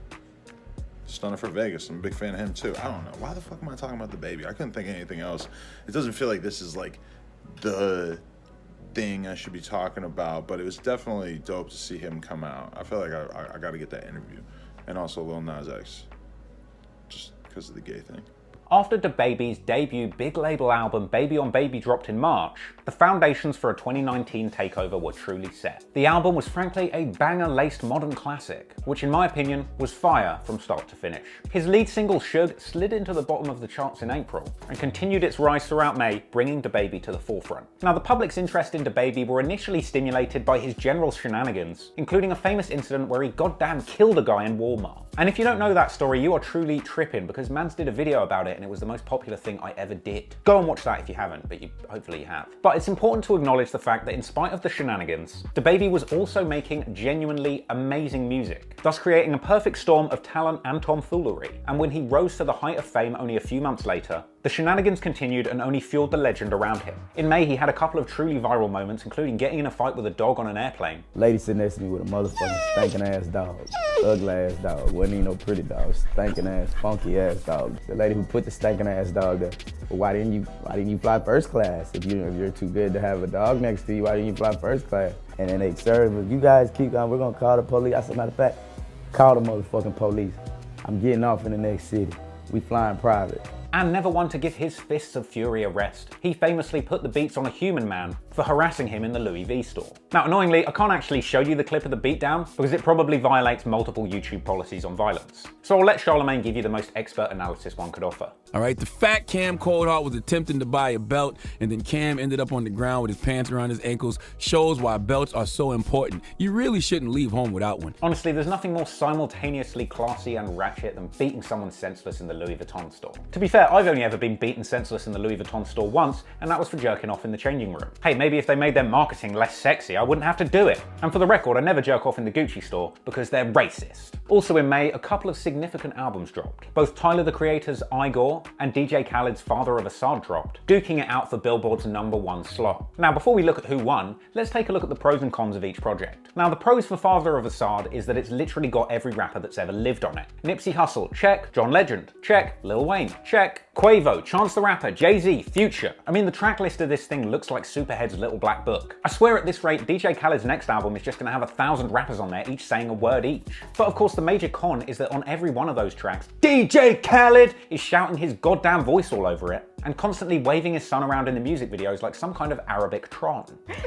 Stunner for Vegas, I'm a big fan of him too. I don't know, why the fuck am I talking about the baby? I couldn't think of anything else. It doesn't feel like this is like the thing I should be talking about, but it was definitely dope to see him come out. I feel like I got to get that interview. And also Lil Nas X, just because of the gay thing. After DaBaby's debut big label album Baby on Baby dropped in March, the foundations for a 2019 takeover were truly set. The album was frankly a banger-laced modern classic, which in my opinion was fire from start to finish. His lead single Suge slid into the bottom of the charts in April and continued its rise throughout May, bringing DaBaby to the forefront. Now, the public's interest in DaBaby were initially stimulated by his general shenanigans, including a famous incident where he goddamn killed a guy in Walmart. And if you don't know that story, you are truly tripping, because Mans did a video about it and it was the most popular thing I ever did. Go and watch that if you haven't, but hopefully you have. But it's important to acknowledge the fact that in spite of the shenanigans, DaBaby was also making genuinely amazing music, thus creating a perfect storm of talent and tomfoolery. And when he rose to the height of fame only a few months later, the shenanigans continued and only fueled the legend around him. In May, he had a couple of truly viral moments, including getting in a fight with a dog on an airplane. Lady sitting next to me with a motherfucking stinking ass dog. Ugly ass dog. Wasn't even no pretty dog. Stinking ass, funky ass dog. The lady who put the stinking ass dog there. Well, why didn't you fly first class? If you're too good to have a dog next to you, why didn't you fly first class? And then they served, if you guys keep going, we're gonna call the police. As a matter of fact, call the motherfucking police. I'm getting off in the next city. We flying private. And never one to give his fists of fury a rest, he famously put the beats on a human man for harassing him in the Louis V store. Now, annoyingly, I can't actually show you the clip of the beatdown because it probably violates multiple YouTube policies on violence. So I'll let Charlemagne give you the most expert analysis one could offer. All right, the fat Cam Coldheart was attempting to buy a belt, and then Cam ended up on the ground with his pants around his ankles. Shows why belts are so important. You really shouldn't leave home without one. Honestly, there's nothing more simultaneously classy and ratchet than beating someone senseless in the Louis Vuitton store. To be fair, I've only ever been beaten senseless in the Louis Vuitton store once, and that was for jerking off in the changing room. Hey, maybe if they made their marketing less sexy, I wouldn't have to do it. And for the record, I never jerk off in the Gucci store because they're racist. Also in May, a couple of significant albums dropped. Both Tyler the Creator's Igor and DJ Khaled's Father of Assad dropped, duking it out for Billboard's #1 slot. Now, before we look at who won, let's take a look at the pros and cons of each project. Now, the pros for Father of Assad is that it's literally got every rapper that's ever lived on it. Nipsey Hussle, check. John Legend, check. Lil Wayne, check. Quavo, Chance the Rapper, Jay-Z, Future. I mean, the track list of this thing looks like Superhead's Little Black Book. I swear at this rate, DJ Khaled's next album is just gonna have 1,000 rappers on there, each saying a word each. But of course, the major con is that on every one of those tracks, DJ Khaled is shouting his goddamn voice all over it and constantly waving his son around in the music videos like some kind of Arabic tron.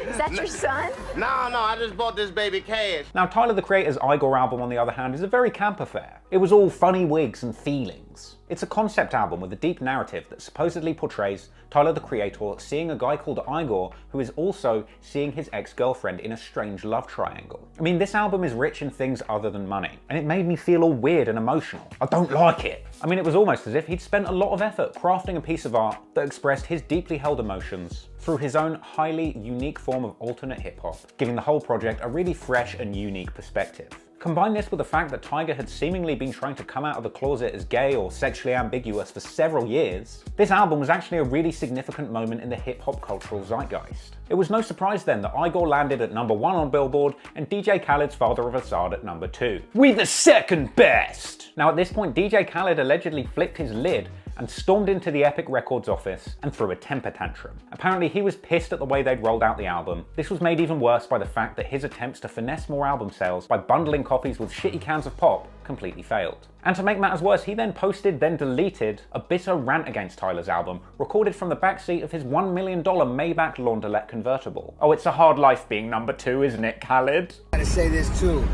Is that your son? No, I just bought this baby cash. Now, Tyler the Creator's Igor album, on the other hand, is a very camp affair. It was all funny wigs and feelings. It's a concept album with a deep narrative that supposedly portrays Tyler the Creator seeing a guy called Igor who is also seeing his ex-girlfriend in a strange love triangle. I mean, this album is rich in things other than money, and it made me feel all weird and emotional. I don't like it. I mean, it was almost as if he'd spent a lot of effort crafting a piece of art that expressed his deeply held emotions through his own highly unique form of alternate hip-hop, giving the whole project a really fresh and unique perspective. Combine this with the fact that Tyga had seemingly been trying to come out of the closet as gay or sexually ambiguous for several years, this album was actually a really significant moment in the hip-hop cultural zeitgeist. It was no surprise then that Igor landed at #1 on Billboard and DJ Khaled's Father of Assad at #2. We the second best! Now at this point, DJ Khaled allegedly flipped his lid and stormed into the Epic Records office and threw a temper tantrum. Apparently he was pissed at the way they'd rolled out the album. This was made even worse by the fact that his attempts to finesse more album sales by bundling copies with shitty cans of pop completely failed. And to make matters worse, he then posted, then deleted, a bitter rant against Tyler's album, recorded from the backseat of his $1 million Maybach Launderette convertible. Oh, it's a hard life being #2, isn't it, Khaled? I gotta say this too.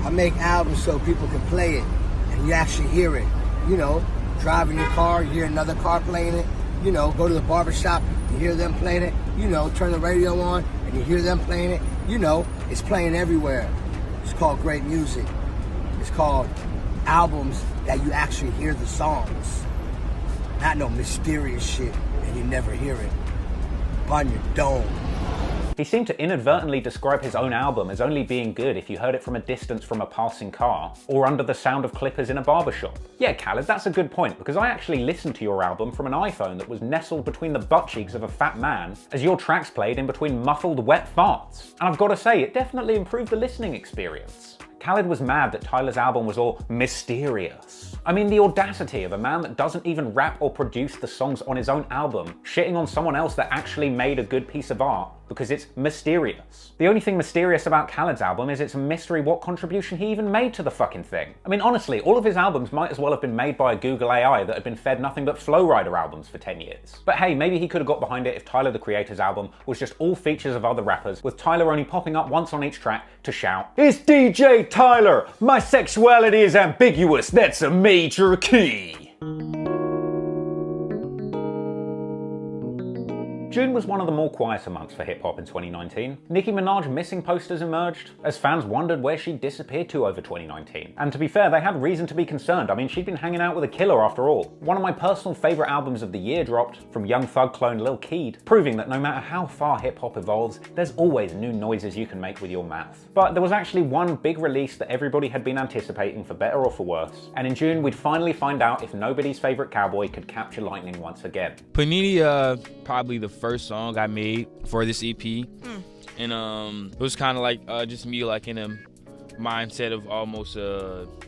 I make albums so people can play it, and you actually hear it. You know, driving your car, you hear another car playing it. You know, go to the barbershop, you hear them playing it. You know, turn the radio on, and you hear them playing it. You know, it's playing everywhere. It's called great music. It's called albums that you actually hear the songs. Not no mysterious shit, and you never hear it. On your dome. He seemed to inadvertently describe his own album as only being good if you heard it from a distance from a passing car, or under the sound of clippers in a barbershop. Yeah, Khaled, that's a good point, because I actually listened to your album from an iPhone that was nestled between the butt cheeks of a fat man, as your tracks played in between muffled wet farts. And I've got to say, it definitely improved the listening experience. Khaled was mad that Tyler's album was all mysterious. I mean, the audacity of a man that doesn't even rap or produce the songs on his own album, shitting on someone else that actually made a good piece of art because it's mysterious. The only thing mysterious about Khaled's album is it's a mystery what contribution he even made to the fucking thing. I mean, honestly, all of his albums might as well have been made by a Google AI that had been fed nothing but Flowrider albums for 10 years. But hey, maybe he could have got behind it if Tyler the Creator's album was just all features of other rappers, with Tyler only popping up once on each track to shout, "It's DJ Tyler! My sexuality is ambiguous, that's a major key!" June was one of the more quieter months for hip-hop in 2019. Nicki Minaj missing posters emerged, as fans wondered where she'd disappeared to over 2019. And to be fair, they had reason to be concerned. I mean, she'd been hanging out with a killer after all. One of my personal favourite albums of the year dropped, from Young Thug clone Lil Keed, proving that no matter how far hip-hop evolves, there's always new noises you can make with your mouth. But there was actually one big release that everybody had been anticipating, for better or for worse. And in June, we'd finally find out if nobody's favourite cowboy could capture lightning once again. Panini, probably the first song I made for this EP, and it was kind of like just me like in a mindset of almost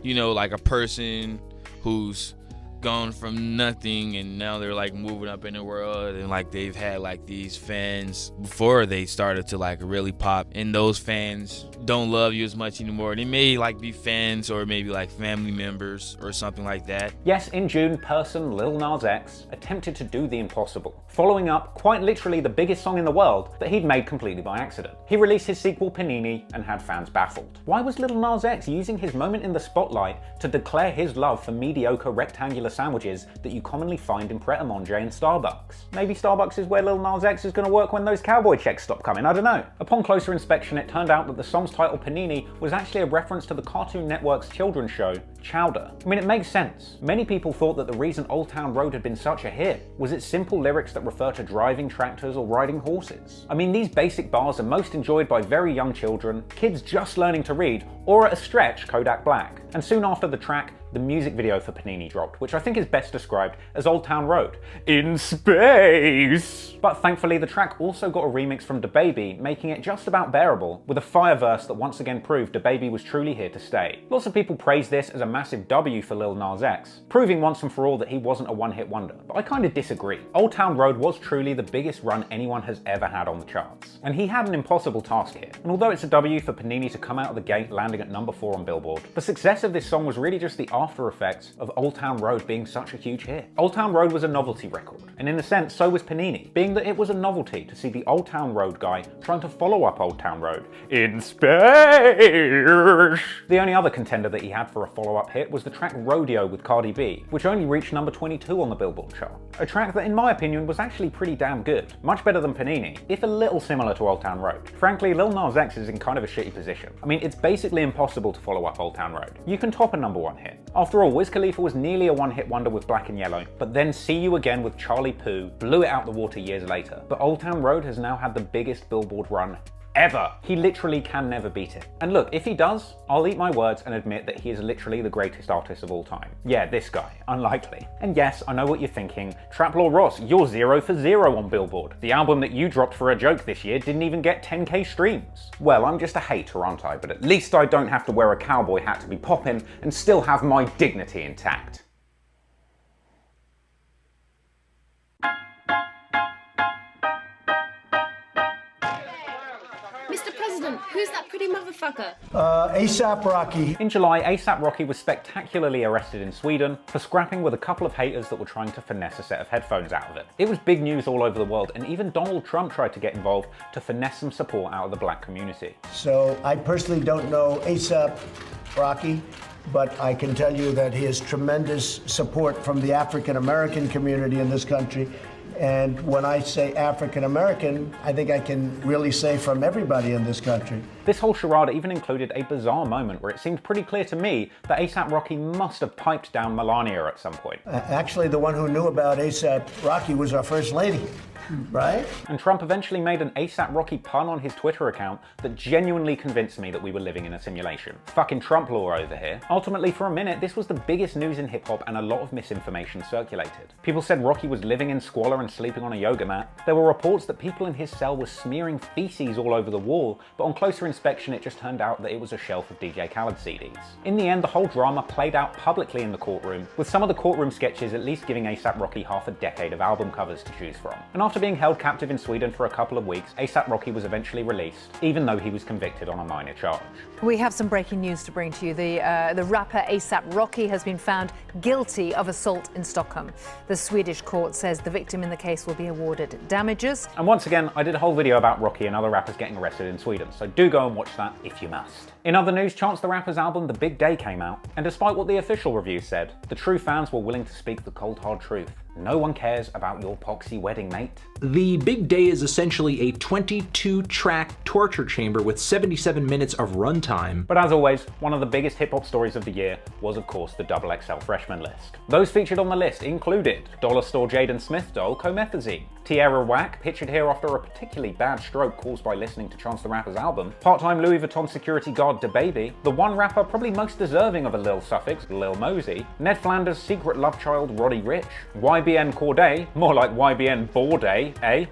you know, like a person who's gone from nothing and now they're like moving up in the world, and like they've had like these fans before they started to like really pop, and those fans don't love you as much anymore. They may like be fans or maybe like family members or something like that. Yes, in June, person Lil Nas X attempted to do the impossible, following up quite literally the biggest song in the world that he'd made completely by accident. He released his sequel Panini and had fans baffled. Why was Lil Nas X using his moment in the spotlight to declare his love for mediocre rectangular sandwiches that you commonly find in Pret a Manger and Starbucks? Maybe Starbucks is where Lil Nas X is going to work when those cowboy checks stop coming, I don't know. Upon closer inspection, it turned out that the song's title Panini was actually a reference to the Cartoon Network's children's show, Chowder. I mean, it makes sense. Many people thought that the reason Old Town Road had been such a hit was its simple lyrics that refer to driving tractors or riding horses. I mean, these basic bars are most enjoyed by very young children, kids just learning to read, or at a stretch, Kodak Black. And soon after the track, the music video for Panini dropped, which I think is best described as Old Town Road in space. But thankfully, the track also got a remix from DaBaby, making it just about bearable, with a fire verse that once again proved DaBaby was truly here to stay. Lots of people praise this as a massive W for Lil Nas X, proving once and for all that he wasn't a one-hit wonder, but I kind of disagree. Old Town Road was truly the biggest run anyone has ever had on the charts, and he had an impossible task here. And although it's a W for Panini to come out of the gate landing at #4 on Billboard, the success of this song was really just the after effects of Old Town Road being such a huge hit. Old Town Road was a novelty record, and in a sense so was Panini, being that it was a novelty to see the Old Town Road guy trying to follow up Old Town Road in space. The only other contender that he had for a follow-up hit was the track Rodeo with Cardi B, which only reached #22 on the Billboard chart. A track that in my opinion was actually pretty damn good, much better than Panini, if a little similar to Old Town Road. Frankly, Lil Nas X is in kind of a shitty position. I mean, it's basically impossible to follow up Old Town Road. You can top a #1 hit. After all, Wiz Khalifa was nearly a one-hit wonder with Black and Yellow, but then See You Again with Charlie Puth blew it out the water years later. But Old Town Road has now had the biggest Billboard run ever. He literally can never beat it. And look, if he does, I'll eat my words and admit that he is literally the greatest artist of all time. Yeah, this guy. Unlikely. And yes, I know what you're thinking. Traplaw Ross, you're 0 for 0 on Billboard. The album that you dropped for a joke this year didn't even get 10k streams. Well, I'm just a hater, aren't I? But at least I don't have to wear a cowboy hat to be poppin' and still have my dignity intact. Mr. President, who's that pretty motherfucker? A$AP Rocky. In July, A$AP Rocky was spectacularly arrested in Sweden for scrapping with a couple of haters that were trying to finesse a set of headphones out of it. It was big news all over the world, and even Donald Trump tried to get involved to finesse some support out of the black community. So I personally don't know A$AP Rocky, but I can tell you that he has tremendous support from the African American community in this country. And when I say African American, I think I can really say from everybody in this country. This whole charade even included a bizarre moment where it seemed pretty clear to me that A$AP Rocky must have piped down Melania at some point. Actually, the one who knew about A$AP Rocky was our First Lady. Right? And Trump eventually made an A$AP Rocky pun on his Twitter account that genuinely convinced me that we were living in a simulation. Fucking Trump law over here. Ultimately, for a minute, this was the biggest news in hip-hop and a lot of misinformation circulated. People said Rocky was living in squalor and sleeping on a yoga mat. There were reports that people in his cell were smearing feces all over the wall, but on closer inspection it just turned out that it was a shelf of DJ Khaled CDs. In the end, the whole drama played out publicly in the courtroom, with some of the courtroom sketches at least giving A$AP Rocky half a decade of album covers to choose from. And after being held captive in Sweden for a couple of weeks, A$AP Rocky was eventually released, even though he was convicted on a minor charge. We have some breaking news to bring to you. The rapper A$AP Rocky has been found guilty of assault in Stockholm. The Swedish court says the victim in the case will be awarded damages. And once again, I did a whole video about Rocky and other rappers getting arrested in Sweden, so do go and watch that if you must. In other news, Chance the Rapper's album The Big Day came out, and despite what the official review said, the true fans were willing to speak the cold hard truth. No one cares about your poxy wedding, mate. The Big Day is essentially a 22-track torture chamber with 77 minutes of runtime. But as always, one of the biggest hip-hop stories of the year was of course the XXL freshman list. Those featured on the list included Dollar Store Jaden Smith doll Comethazine, Tierra Whack, pictured here after a particularly bad stroke caused by listening to Chance the Rapper's album, part-time Louis Vuitton security guard DaBaby, the one rapper probably most deserving of a Lil suffix, Lil Mosey, Ned Flanders' secret love child Roddy Ricch, YBN Corday, more like YBN Bourday,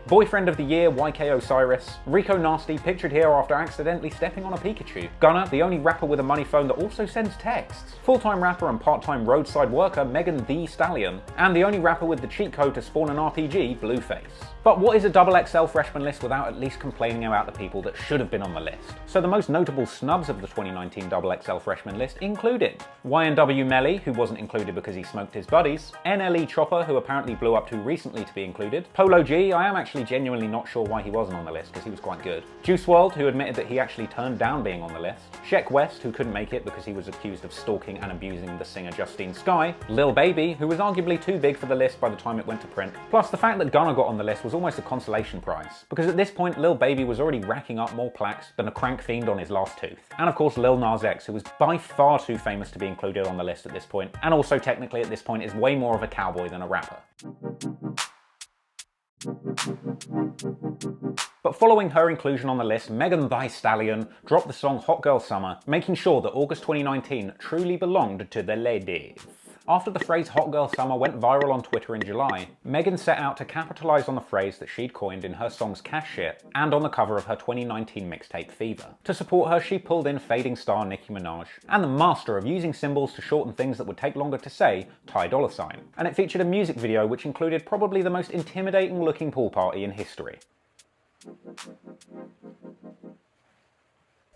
boyfriend of the year YK Osiris, Rico Nasty, pictured here after accidentally stepping on a Pikachu, Gunna, the only rapper with a money phone that also sends texts, full-time rapper and part-time roadside worker Megan Thee Stallion, and the only rapper with the cheat code to spawn an RPG, Blueface. But what is a XXL freshman list without at least complaining about the people that should have been on the list? So the most notable snubs of the 2019 XXL freshman list included YNW Melly, who wasn't included because he smoked his buddies, NLE Chopper, who apparently blew up too recently to be included, Polo G, I am actually genuinely not sure why he wasn't on the list because he was quite good, Juice WRLD, who admitted that he actually turned down being on the list, Sheck West, who couldn't make it because he was accused of stalking and abusing the singer Justine Skye, Lil Baby, who was arguably too big for the list by the time it went to print, plus the fact that Gunna got on the list was almost a consolation prize, because at this point Lil Baby was already racking up more plaques than a crank fiend on his last tooth. And of course Lil Nas X, who was by far too famous to be included on the list at this point, and also technically at this point is way more of a cowboy than a rapper. But following her inclusion on the list, Megan Thee Stallion dropped the song Hot Girl Summer, making sure that August 2019 truly belonged to the ladies. After the phrase Hot Girl Summer went viral on Twitter in July, Megan set out to capitalize on the phrase that she'd coined in her songs Cash Shit and on the cover of her 2019 mixtape Fever. To support her, she pulled in fading star Nicki Minaj, and the master of using symbols to shorten things that would take longer to say, Ty Dolla $ign. And it featured a music video which included probably the most intimidating looking pool party in history.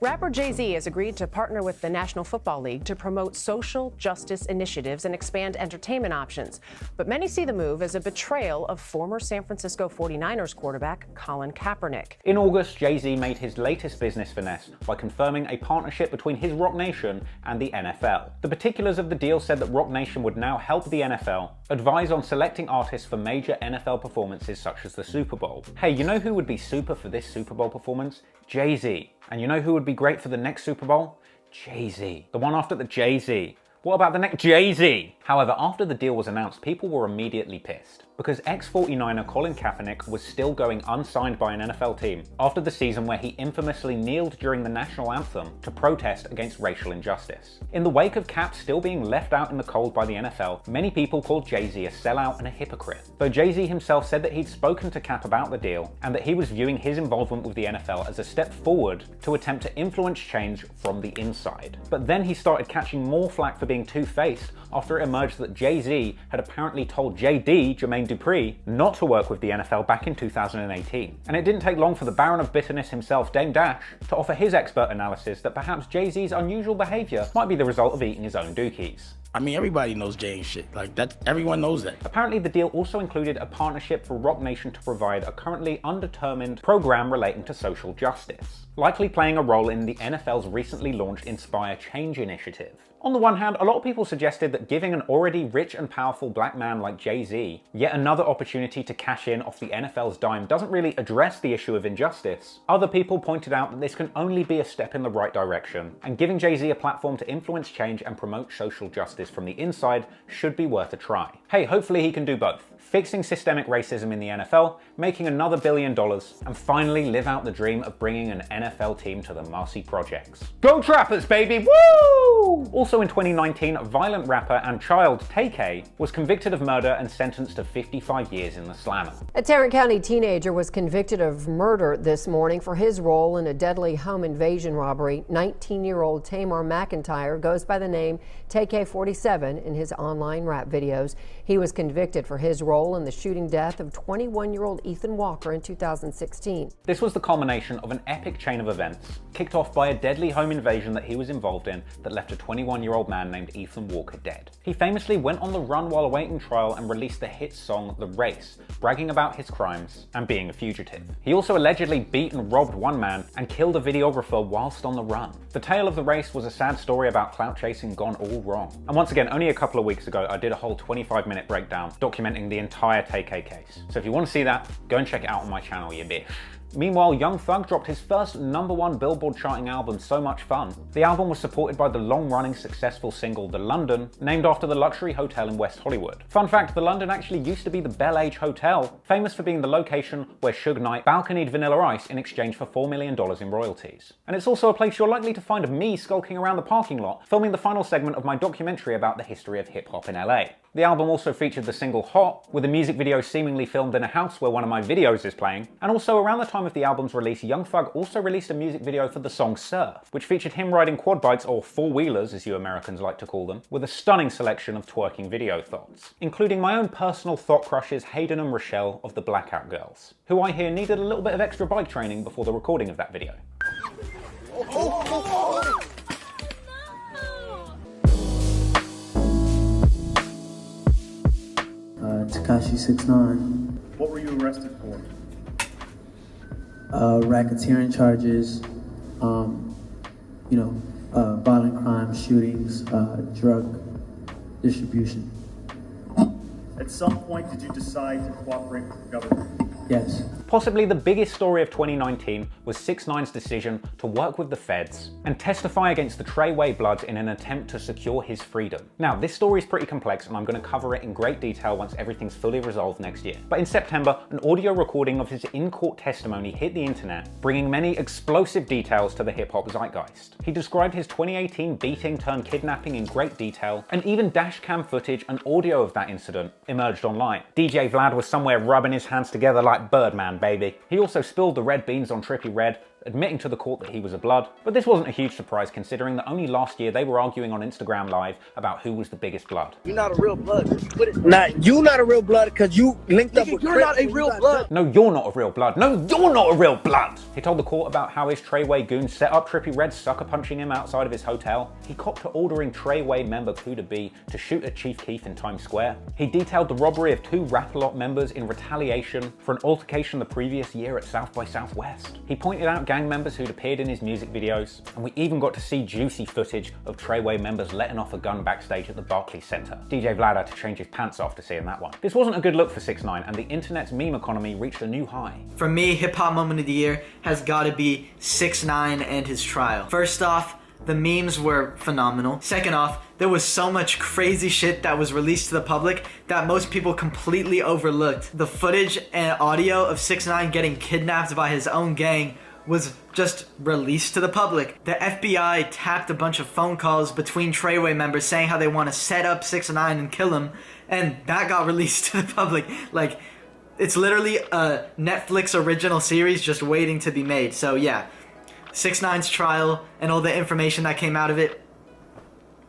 Rapper Jay-Z has agreed to partner with the National Football League to promote social justice initiatives and expand entertainment options. But many see the move as a betrayal of former San Francisco 49ers quarterback Colin Kaepernick. In August, Jay-Z made his latest business finesse by confirming a partnership between his Roc Nation and the NFL. The particulars of the deal said that Roc Nation would now help the NFL advise on selecting artists for major NFL performances such as the Super Bowl. Hey, you know who would be super for this Super Bowl performance? Jay-Z. And you know who would be great for the next Super Bowl? Jay-Z. The one after the Jay-Z. What about the next Jay-Z? However, after the deal was announced, people were immediately pissed, because ex-49er Colin Kaepernick was still going unsigned by an NFL team after the season where he infamously kneeled during the national anthem to protest against racial injustice. In the wake of Cap still being left out in the cold by the NFL, many people called Jay-Z a sellout and a hypocrite. Though Jay-Z himself said that he'd spoken to Cap about the deal and that he was viewing his involvement with the NFL as a step forward to attempt to influence change from the inside. But then he started catching more flack for being two-faced after it emerged that Jay-Z had apparently told JD, Jermaine Dupri, not to work with the NFL back in 2018. And it didn't take long for the Baron of Bitterness himself, Dame Dash, to offer his expert analysis that perhaps Jay-Z's unusual behavior might be the result of eating his own dookies. I mean, everybody knows Jay ain't shit. Like, that, everyone knows that. Apparently, the deal also included a partnership for Roc Nation to provide a currently undetermined program relating to social justice, likely playing a role in the NFL's recently launched Inspire Change initiative. On the one hand, a lot of people suggested that giving an already rich and powerful black man like Jay-Z yet another opportunity to cash in off the NFL's dime doesn't really address the issue of injustice. Other people pointed out that this can only be a step in the right direction, and giving Jay-Z a platform to influence change and promote social justice from the inside should be worth a try. Hey, hopefully he can do both. Fixing systemic racism in the NFL, making another $1 billion, and finally live out the dream of bringing an NFL team to the Marcy Projects. Go Trappers, baby! Woo! Also in 2019, violent rapper and child Tay-K was convicted of murder and sentenced to 55 years in the slammer. A Tarrant County teenager was convicted of murder this morning for his role in a deadly home invasion robbery. 19-year-old Tamar McIntyre goes by the name Tay-K47 in his online rap videos. He was convicted for his role in the shooting death of 21-year-old Ethan Walker in 2016. This was the culmination of an epic chain of events, kicked off by a deadly home invasion that he was involved in that left a 21-year-old man named Ethan Walker dead. He famously went on the run while awaiting trial and released the hit song The Race, bragging about his crimes and being a fugitive. He also allegedly beat and robbed one man and killed a videographer whilst on the run. The tale of The Race was a sad story about clout chasing gone all wrong. And once again, only a couple of weeks ago, I did a whole 25-minute breakdown documenting the entire Tay-K case. So if you want to see that, go and check it out on my channel, you bitch. Meanwhile, Young Thug dropped his first #1 Billboard charting album, So Much Fun. The album was supported by the long-running successful single The London, named after the luxury hotel in West Hollywood. Fun fact, The London actually used to be the Bel Age Hotel, famous for being the location where Suge Knight balconied Vanilla Ice in exchange for $4 million in royalties. And it's also a place you're likely to find me skulking around the parking lot, filming the final segment of my documentary about the history of hip-hop in LA. The album also featured the single Hot, with a music video seemingly filmed in a house where one of my videos is playing. And also around the time of the album's release, Young Thug also released a music video for the song Surf, which featured him riding quad bikes, or four-wheelers as you Americans like to call them, with a stunning selection of twerking video thoughts, including my own personal thought crushes Hayden and Rochelle of the Blackout Girls, who I hear needed a little bit of extra bike training before the recording of that video. Tekashi 6ix9ine. What were you arrested for? Racketeering charges, violent crimes, shootings, drug distribution. At some point, did you decide to cooperate with the government? Yes. Possibly the biggest story of 2019 was 6ix9ine's decision to work with the feds and testify against the Treyway Bloods in an attempt to secure his freedom. Now, this story is pretty complex and I'm going to cover it in great detail once everything's fully resolved next year. But in September, an audio recording of his in-court testimony hit the internet, bringing many explosive details to the hip-hop zeitgeist. He described his 2018 beating turned kidnapping in great detail, and even dashcam footage and audio of that incident emerged online. DJ Vlad was somewhere rubbing his hands together like Birdman, baby. He also spilled the red beans on Trippie Redd, admitting to the court that he was a blood. But this wasn't a huge surprise considering that only last year they were arguing on Instagram Live about who was the biggest blood. You're not a real blood. You're not a real blood because you linked up with You're not a real blood. No, you're not a real blood. No, you're not a real blood. He told the court about how his Treyway goons set up Trippie Redd sucker punching him outside of his hotel. He copped to ordering Treyway member Kuda B to shoot at Chief Keef in Times Square. He detailed the robbery of 2 Rap-A-Lot members in retaliation for an altercation the previous year at South by Southwest. He pointed out gang members who'd appeared in his music videos, and we even got to see juicy footage of Treyway members letting off a gun backstage at the Barclays Center. DJ Vlad had to change his pants after seeing that one. This wasn't a good look for 6ix9ine, and the internet's meme economy reached a new high. For me, hip hop moment of the year has got to be 6ix9ine and his trial. First off, The memes were phenomenal. Second off, there was so much crazy shit that was released to the public that most people completely overlooked. The footage and audio of 6ix9ine getting kidnapped by his own gang was just released to the public. The FBI tapped a bunch of phone calls between Treyway members saying how they want to set up 6ix9ine and kill him, and that got released to the public. Like, it's literally a Netflix original series just waiting to be made. So yeah, 6ix9ine's trial and all the information that came out of it,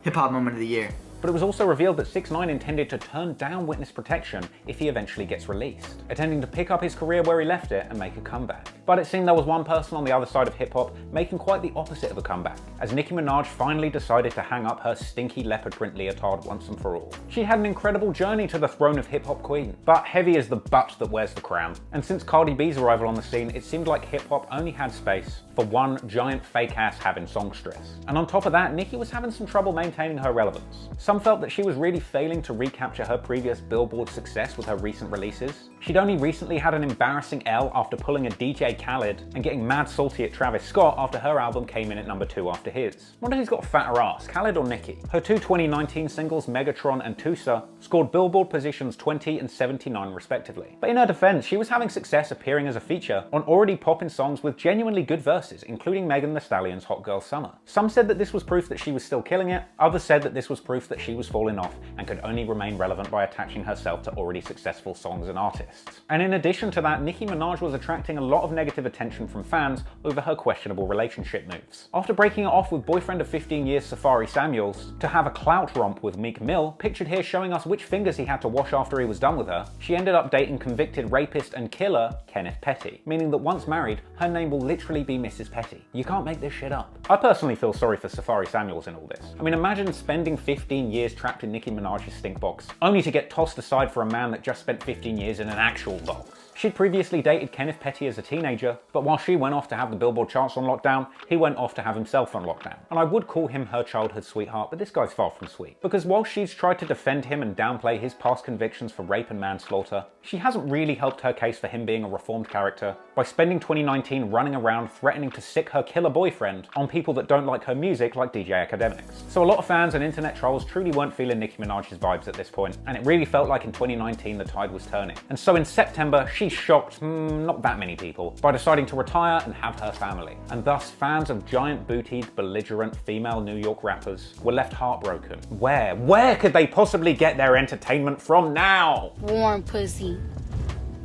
hip-hop moment of the year. But it was also revealed that 6ix9ine intended to turn down witness protection if he eventually gets released, intending to pick up his career where he left it and make a comeback. But it seemed there was one person on the other side of hip-hop making quite the opposite of a comeback, as Nicki Minaj finally decided to hang up her stinky leopard print leotard once and for all. She had an incredible journey to the throne of hip-hop queen, but heavy is the butt that wears the crown. And since Cardi B's arrival on the scene, it seemed like hip-hop only had space for one giant fake-ass having songstress. And on top of that, Nicki was having some trouble maintaining her relevance. Some felt that she was really failing to recapture her previous Billboard success with her recent releases. She'd only recently had an embarrassing L after pulling a DJ Khaled and getting mad salty at Travis Scott after her album came in at number 2 after his. Wonder who's got a fatter ass, Khaled or Nicki? Her 2 2019 singles, Megatron and Tusa, scored Billboard positions 20 and 79 respectively. But in her defense, she was having success appearing as a feature on already poppin' songs with genuinely good verses, including Megan Thee Stallion's Hot Girl Summer. Some said that this was proof that she was still killing it, others said that this was proof that she was falling off and could only remain relevant by attaching herself to already successful songs and artists. And in addition to that, Nicki Minaj was attracting a lot of negative attention from fans over her questionable relationship moves. After breaking it off with boyfriend of 15 years Safari Samuels to have a clout romp with Meek Mill, pictured here showing us which fingers he had to wash after he was done with her, she ended up dating convicted rapist and killer Kenneth Petty, meaning that once married, her name will literally be Mrs. Petty. You can't make this shit up. I personally feel sorry for Safari Samuels in all this. I mean, imagine spending 15 years trapped in Nicki Minaj's stink box, only to get tossed aside for a man that just spent 15 years in an actual box. She'd previously dated Kenneth Petty as a teenager, but while she went off to have the Billboard charts on lockdown, he went off to have himself on lockdown. And I would call him her childhood sweetheart, but this guy's far from sweet. Because while she's tried to defend him and downplay his past convictions for rape and manslaughter, she hasn't really helped her case for him being a reformed character by spending 2019 running around threatening to sick her killer boyfriend on people that don't like her music like DJ Academics. So a lot of fans and internet trolls truly weren't feeling Nicki Minaj's vibes at this point, and it really felt like in 2019 the tide was turning. And so in September, she shocked, not that many people, by deciding to retire and have her family. And thus, fans of giant-bootied, belligerent female New York rappers were left heartbroken. Where could they possibly get their entertainment from now? Warm pussy.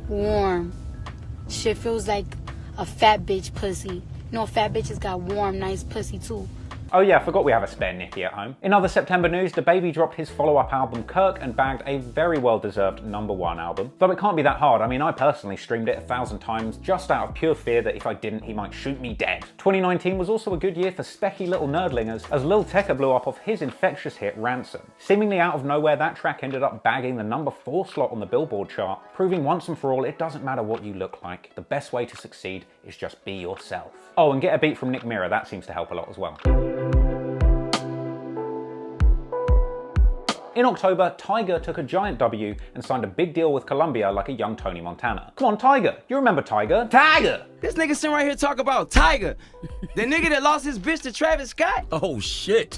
Warm. Shit feels like a fat bitch pussy. You know, fat bitches got warm, nice pussy too. Oh yeah, I forgot we have a spare Nicki at home. In other September news, DaBaby dropped his follow-up album Kirk and bagged a very well-deserved #1 album. Though it can't be that hard. I mean, I personally streamed it 1,000 times just out of pure fear that if I didn't, he might shoot me dead. 2019 was also a good year for specky little nerdlingers as Lil Tecca blew up off his infectious hit Ransom. Seemingly out of nowhere, that track ended up bagging the #4 slot on the Billboard chart, proving once and for all it doesn't matter what you look like. The best way to succeed is just be yourself. Oh, and get a beat from Nick Mira, that seems to help a lot as well. In October, Tyga took a giant W and signed a big deal with Columbia like a young Tony Montana. Come on, Tyga. You remember Tyga? Tyga! This nigga sitting right here talk about Tyga. The nigga that lost his bitch to Travis Scott. Oh shit.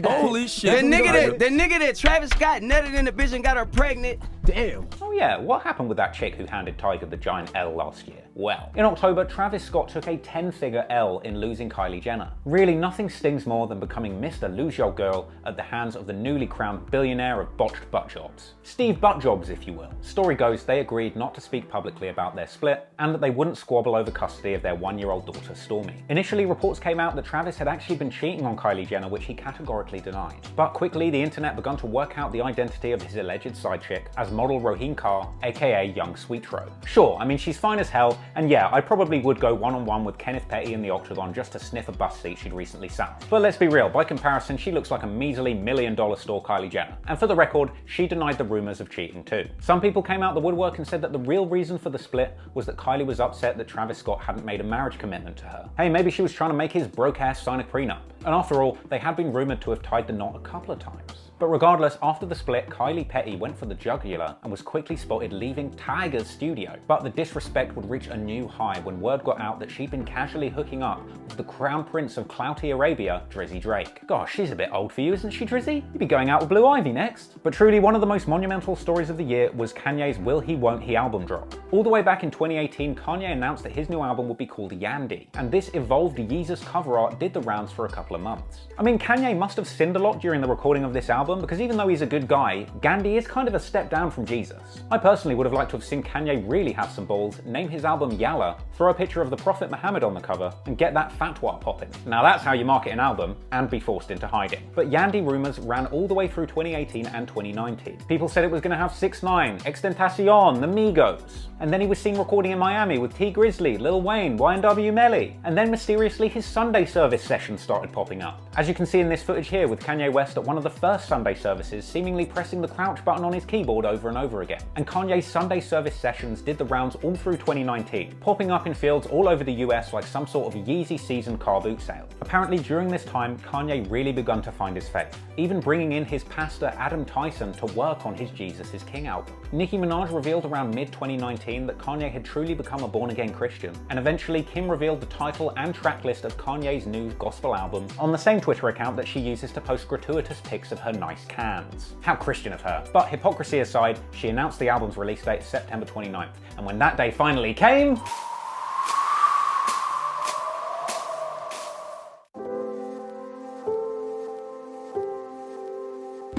Holy shit. The nigga that Travis Scott nutted in the bitch and got her pregnant. Damn. Oh yeah, what happened with that chick who handed Tyga the giant L last year? Well, in October, Travis Scott took a 10-figure L in losing Kylie Jenner. Really, nothing stings more than becoming Mr. Lose Your Girl at the hands of the newly crowned billionaire of botched butt jobs. Steve Buttjobs, if you will. Story goes, they agreed not to speak publicly about their split and that they wouldn't squabble over custody of their 1-year-old daughter, Stormy. Initially, reports came out that Travis had actually been cheating on Kylie Jenner, which he categorically denied. But quickly, the internet began to work out the identity of his alleged side chick as model Roheen Carr, aka Young Sweetro. Sure, I mean, she's fine as hell, and yeah, I probably would go one-on-one with Kenneth Petty in the Octagon just to sniff a bus seat she'd recently sat. But let's be real, by comparison, she looks like a measly $1 million store Kylie Jenner. And for the record, she denied the rumors of cheating too. Some people came out the woodwork and said that the real reason for the split was that Kylie was upset that Travis Scott hadn't made a marriage commitment to her. Hey, maybe she was trying to make his broke ass sign a prenup. And after all, they had been rumoured to have tied the knot a couple of times. But regardless, after the split, Kylie Petty went for the jugular and was quickly spotted leaving Tyga's studio. But the disrespect would reach a new high when word got out that she'd been casually hooking up with the Crown Prince of Clouty Arabia, Drizzy Drake. Gosh, she's a bit old for you, isn't she, Drizzy? You'd be going out with Blue Ivy next. But truly, one of the most monumental stories of the year was Kanye's Will He Won't He album drop. All the way back in 2018, Kanye announced that his new album would be called Yandy, and this evolved Yeezus cover art did the rounds for a couple of months. I mean, Kanye must have sinned a lot during the recording of this album, because even though he's a good guy, Gandhi is kind of a step down from Jesus. I personally would have liked to have seen Kanye really have some balls, name his album Yalla, throw a picture of the Prophet Muhammad on the cover, and get that fatwa popping. Now that's how you market an album, and be forced into hiding. But Yandy rumours ran all the way through 2018 and 2019. People said it was going to have 6ix9ine, XXXTentacion, the Migos. And then he was seen recording in Miami with T Grizzly, Lil Wayne, YNW Melly. And then mysteriously his Sunday service sessions started popping up. As you can see in this footage here with Kanye West at one of the first Sunday services, seemingly pressing the crouch button on his keyboard over and over again. And Kanye's Sunday service sessions did the rounds all through 2019, popping up in fields all over the US like some sort of Yeezy season car boot sale. Apparently during this time, Kanye really begun to find his faith, even bringing in his pastor Adam Tyson to work on his Jesus is King album. Nicki Minaj revealed around mid-2019 that Kanye had truly become a born-again Christian, and eventually Kim revealed the title and track list of Kanye's new gospel album on the same Twitter account that she uses to post gratuitous pics of her nice cans. How Christian of her. But hypocrisy aside, she announced the album's release date September 29th, and when that day finally came...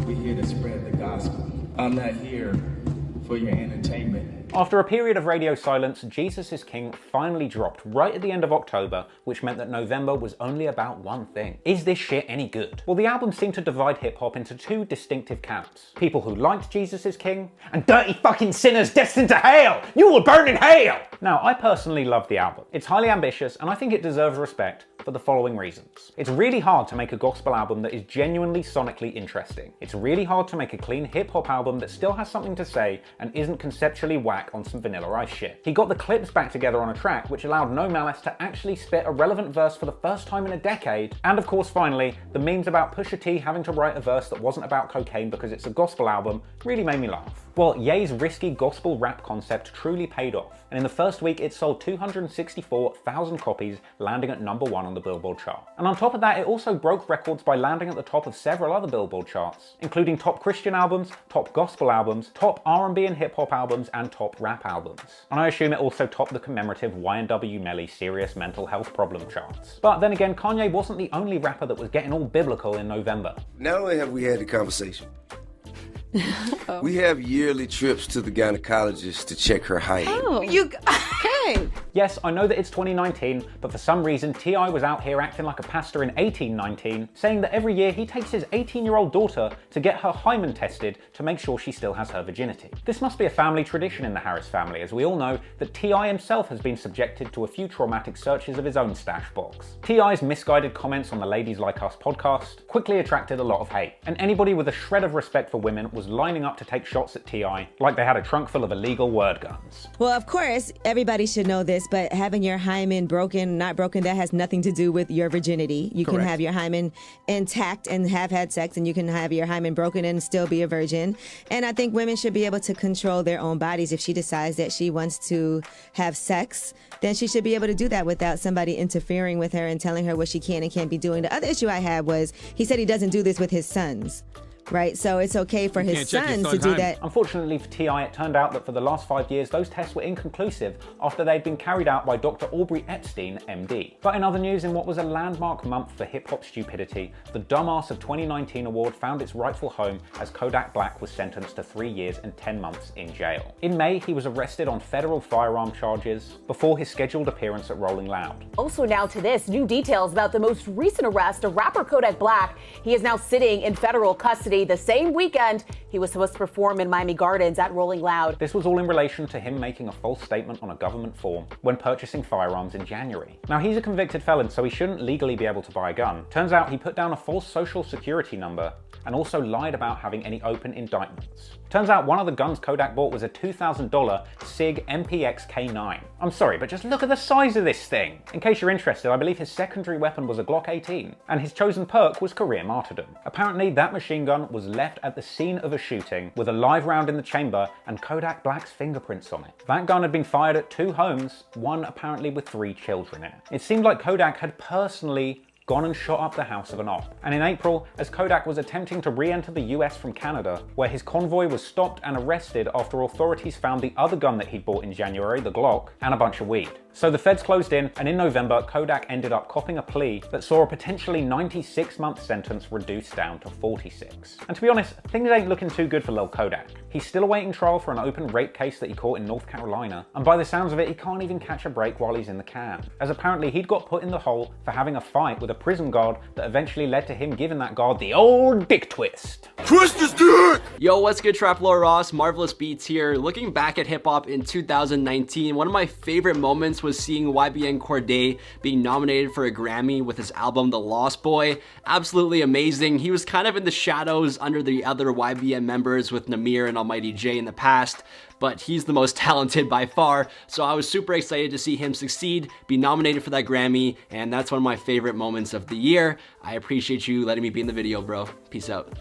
We're here to spread the gospel. I'm not here for your entertainment. After a period of radio silence, Jesus is King finally dropped right at the end of October, which meant that November was only about one thing. Is this shit any good? Well, the album seemed to divide hip-hop into two distinctive camps. People who liked Jesus is King, and dirty fucking sinners destined to hell! You will burn in hell! Now, I personally love the album. It's highly ambitious, and I think it deserves respect for the following reasons. It's really hard to make a gospel album that is genuinely sonically interesting. It's really hard to make a clean hip-hop album that still has something to say and isn't conceptually whack on some Vanilla Ice shit. He got the clips back together on a track which allowed No Malice to actually spit a relevant verse for the first time in a decade. And of course, finally, the memes about Pusha T having to write a verse that wasn't about cocaine because it's a gospel album really made me laugh. Well, Ye's risky gospel rap concept truly paid off, and in the first week it sold 264,000 copies, landing at #1 on the Billboard chart. And on top of that, it also broke records by landing at the top of several other Billboard charts, including top Christian albums, top gospel albums, top R&B and hip-hop albums, and top rap albums. And I assume it also topped the commemorative YNW Melly Serious Mental Health Problem charts. But then again, Kanye wasn't the only rapper that was getting all biblical in November. Not only have we had the conversation, we have yearly trips to the gynecologist to check her height. Oh, you okay? Yes, I know that it's 2019, but for some reason T.I. was out here acting like a pastor in 1819, saying that every year he takes his 18-year-old daughter to get her hymen tested to make sure she still has her virginity. This must be a family tradition in the Harris family, as we all know that T.I. himself has been subjected to a few traumatic searches of his own stash box. T.I.'s misguided comments on the Ladies Like Us podcast quickly attracted a lot of hate, and anybody with a shred of respect for women was lining up to take shots at T.I. like they had a trunk full of illegal word guns. Well, of course, everybody should know this, but having your hymen broken, not broken, that has nothing to do with your virginity. You Correct. can have your hymen intact and have had sex, and you can have your hymen broken and still be a virgin. And I think women should be able to control their own bodies. If she decides that she wants to have sex, then she should be able to do that without somebody interfering with her and telling her what she can and can't be doing. The other issue I had was he said he doesn't do this with his sons. Right, so it's okay for his sons to do that. Unfortunately for T.I., it turned out that for the last 5 years, those tests were inconclusive after they'd been carried out by Dr. Aubrey Epstein, MD. But in other news, in what was a landmark month for hip-hop stupidity, the Dumbass of 2019 award found its rightful home as Kodak Black was sentenced to 3 years and 10 months in jail. In May, he was arrested on federal firearm charges before his scheduled appearance at Rolling Loud. Also now to this, new details about the most recent arrest of rapper Kodak Black. He is now sitting in federal custody City the same weekend he was supposed to perform in Miami Gardens at Rolling Loud. This was all in relation to him making a false statement on a government form when purchasing firearms in January. Now, he's a convicted felon, so he shouldn't legally be able to buy a gun. Turns out he put down a false social security number and also lied about having any open indictments. Turns out one of the guns Kodak bought was a $2,000 SIG MPX K9. I'm sorry, but just look at the size of this thing. In case you're interested, I believe his secondary weapon was a Glock 18, and his chosen perk was career martyrdom. Apparently, that machine gun was left at the scene of a shooting with a live round in the chamber and Kodak Black's fingerprints on it. That gun had been fired at 2 homes, one apparently with 3 children in it. It seemed like Kodak had personally gone and shot up the house of an op. And in April, as Kodak was attempting to re-enter the US from Canada, where his convoy was stopped and arrested after authorities found the other gun that he'd bought in January, the Glock, and a bunch of weed. So the feds closed in, and in November, Kodak ended up copping a plea that saw a potentially 96-month sentence reduced down to 46. And to be honest, things ain't looking too good for Lil Kodak. He's still awaiting trial for an open rape case that he caught in North Carolina, and by the sounds of it, he can't even catch a break while he's in the can, as apparently he'd got put in the hole for having a fight with a prison guard that eventually led to him giving that guard the old dick twist. Twist his dick! Yo, what's good, Trap Lord Ross? Marvelous Beats here. Looking back at hip-hop in 2019, one of my favorite moments was seeing YBN Cordae being nominated for a Grammy with his album The Lost Boy. Absolutely amazing. He was kind of in the shadows under the other YBN members with Namir and Almighty J in the past, but he's the most talented by far, so I was super excited to see him succeed, be nominated for that Grammy, and that's one of my favorite moments of the year. I appreciate you letting me be in the video, bro. Peace out.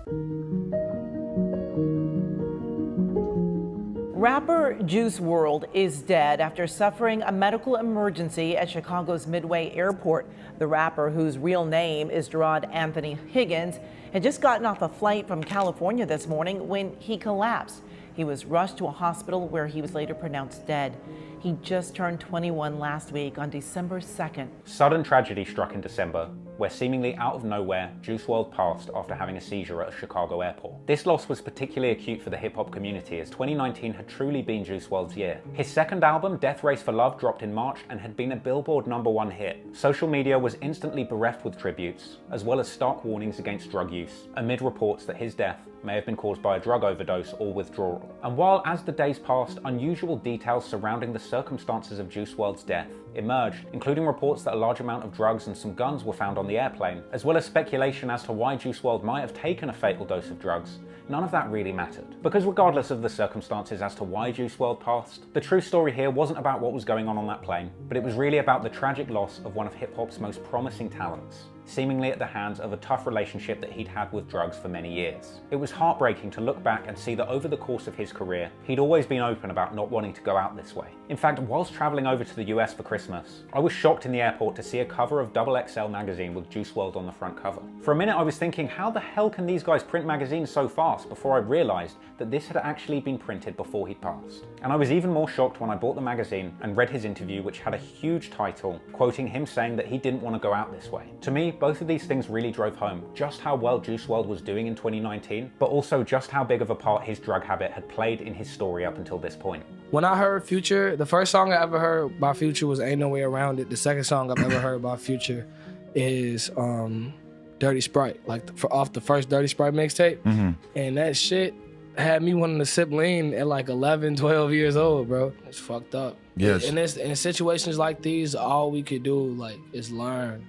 Rapper Juice WRLD is dead after suffering a medical emergency at Chicago's Midway Airport. The rapper, whose real name is Gerard Anthony Higgins, had just gotten off a flight from California this morning when he collapsed. He was rushed to a hospital where he was later pronounced dead. He just turned 21 last week on December 2nd. Sudden tragedy struck in December, where seemingly out of nowhere, Juice WRLD passed after having a seizure at a Chicago airport. This loss was particularly acute for the hip-hop community, as 2019 had truly been Juice WRLD's year. His second album, Death Race for Love, dropped in March and had been a Billboard #1 hit. Social media was instantly bereft with tributes, as well as stark warnings against drug use, amid reports that his death may have been caused by a drug overdose or withdrawal. And while, as the days passed, unusual details surrounding the circumstances of Juice WRLD's death emerged, including reports that a large amount of drugs and some guns were found on the airplane, as well as speculation as to why Juice WRLD might have taken a fatal dose of drugs, none of that really mattered. Because regardless of the circumstances as to why Juice WRLD passed, the true story here wasn't about what was going on that plane, but it was really about the tragic loss of one of hip-hop's most promising talents, seemingly at the hands of a tough relationship that he'd had with drugs for many years. It was heartbreaking to look back and see that over the course of his career, he'd always been open about not wanting to go out this way. In fact, whilst traveling over to the US for Christmas, I was shocked in the airport to see a cover of XXL magazine with Juice WRLD on the front cover. For a minute I was thinking, how the hell can these guys print magazines so fast, before I realised that this had actually been printed before he'd passed. And I was even more shocked when I bought the magazine and read his interview, which had a huge title quoting him saying that he didn't want to go out this way. To me, both of these things really drove home just how well Juice WRLD was doing in 2019, but also just how big of a part his drug habit had played in his story up until this point. When I heard Future, the first song I ever heard by Future was Ain't No Way Around It. The second song I've ever heard by Future is Dirty Sprite, off the first Dirty Sprite mixtape. Mm-hmm. And that shit had me wanting to sip lean at like 11, 12 years old, bro. It's fucked up. Yes. And in situations like these, all we could do is learn.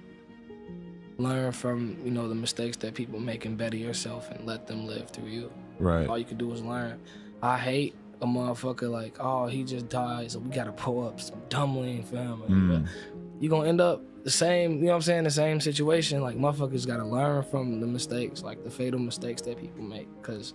Learn from, the mistakes that people make and better yourself and let them live through you. Right. All you can do is learn. I hate a motherfucker like, oh, he just died, so we gotta pull up some dumb lean for him. You gonna end up the same, the same situation. Like, motherfuckers gotta learn from the mistakes, like the fatal mistakes that people make, because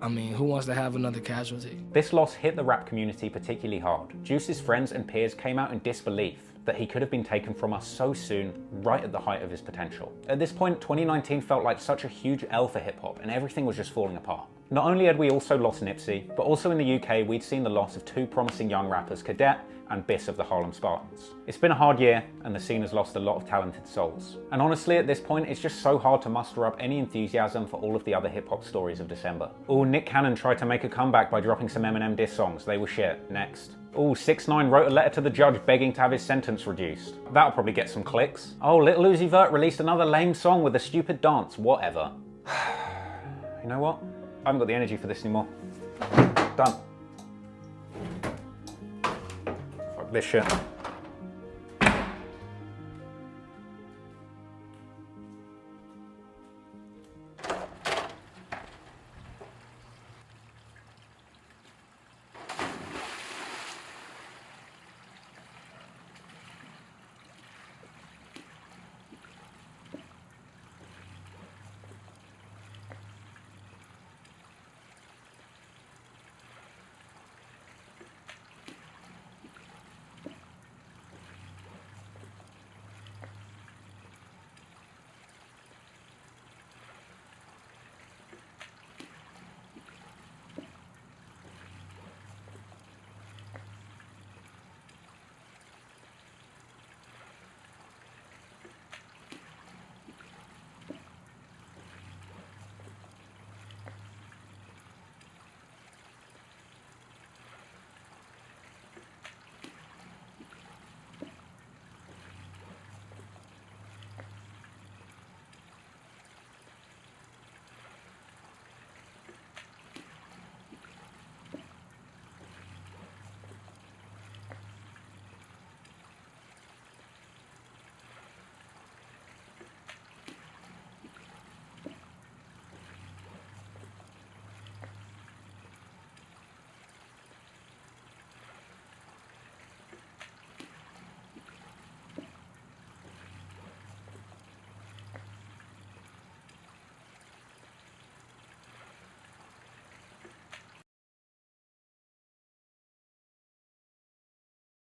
who wants to have another casualty? This loss hit the rap community particularly hard. Juice's friends and peers came out in disbelief that he could have been taken from us so soon, right at the height of his potential. At this point, 2019 felt like such a huge L for hip-hop, and everything was just falling apart. Not only had we also lost Nipsey, but also in the UK, we'd seen the loss of 2 promising young rappers, Cadet and Biss of the Harlem Spartans. It's been a hard year, and the scene has lost a lot of talented souls. And honestly, at this point, it's just so hard to muster up any enthusiasm for all of the other hip-hop stories of December. Oh, Nick Cannon tried to make a comeback by dropping some Eminem diss songs. They were shit. Next. Oh, 6ix9ine wrote a letter to the judge begging to have his sentence reduced. That'll probably get some clicks. Oh, Lil Uzi Vert released another lame song with a stupid dance. Whatever. You know what? I haven't got the energy for this anymore. Done. Fuck this shit.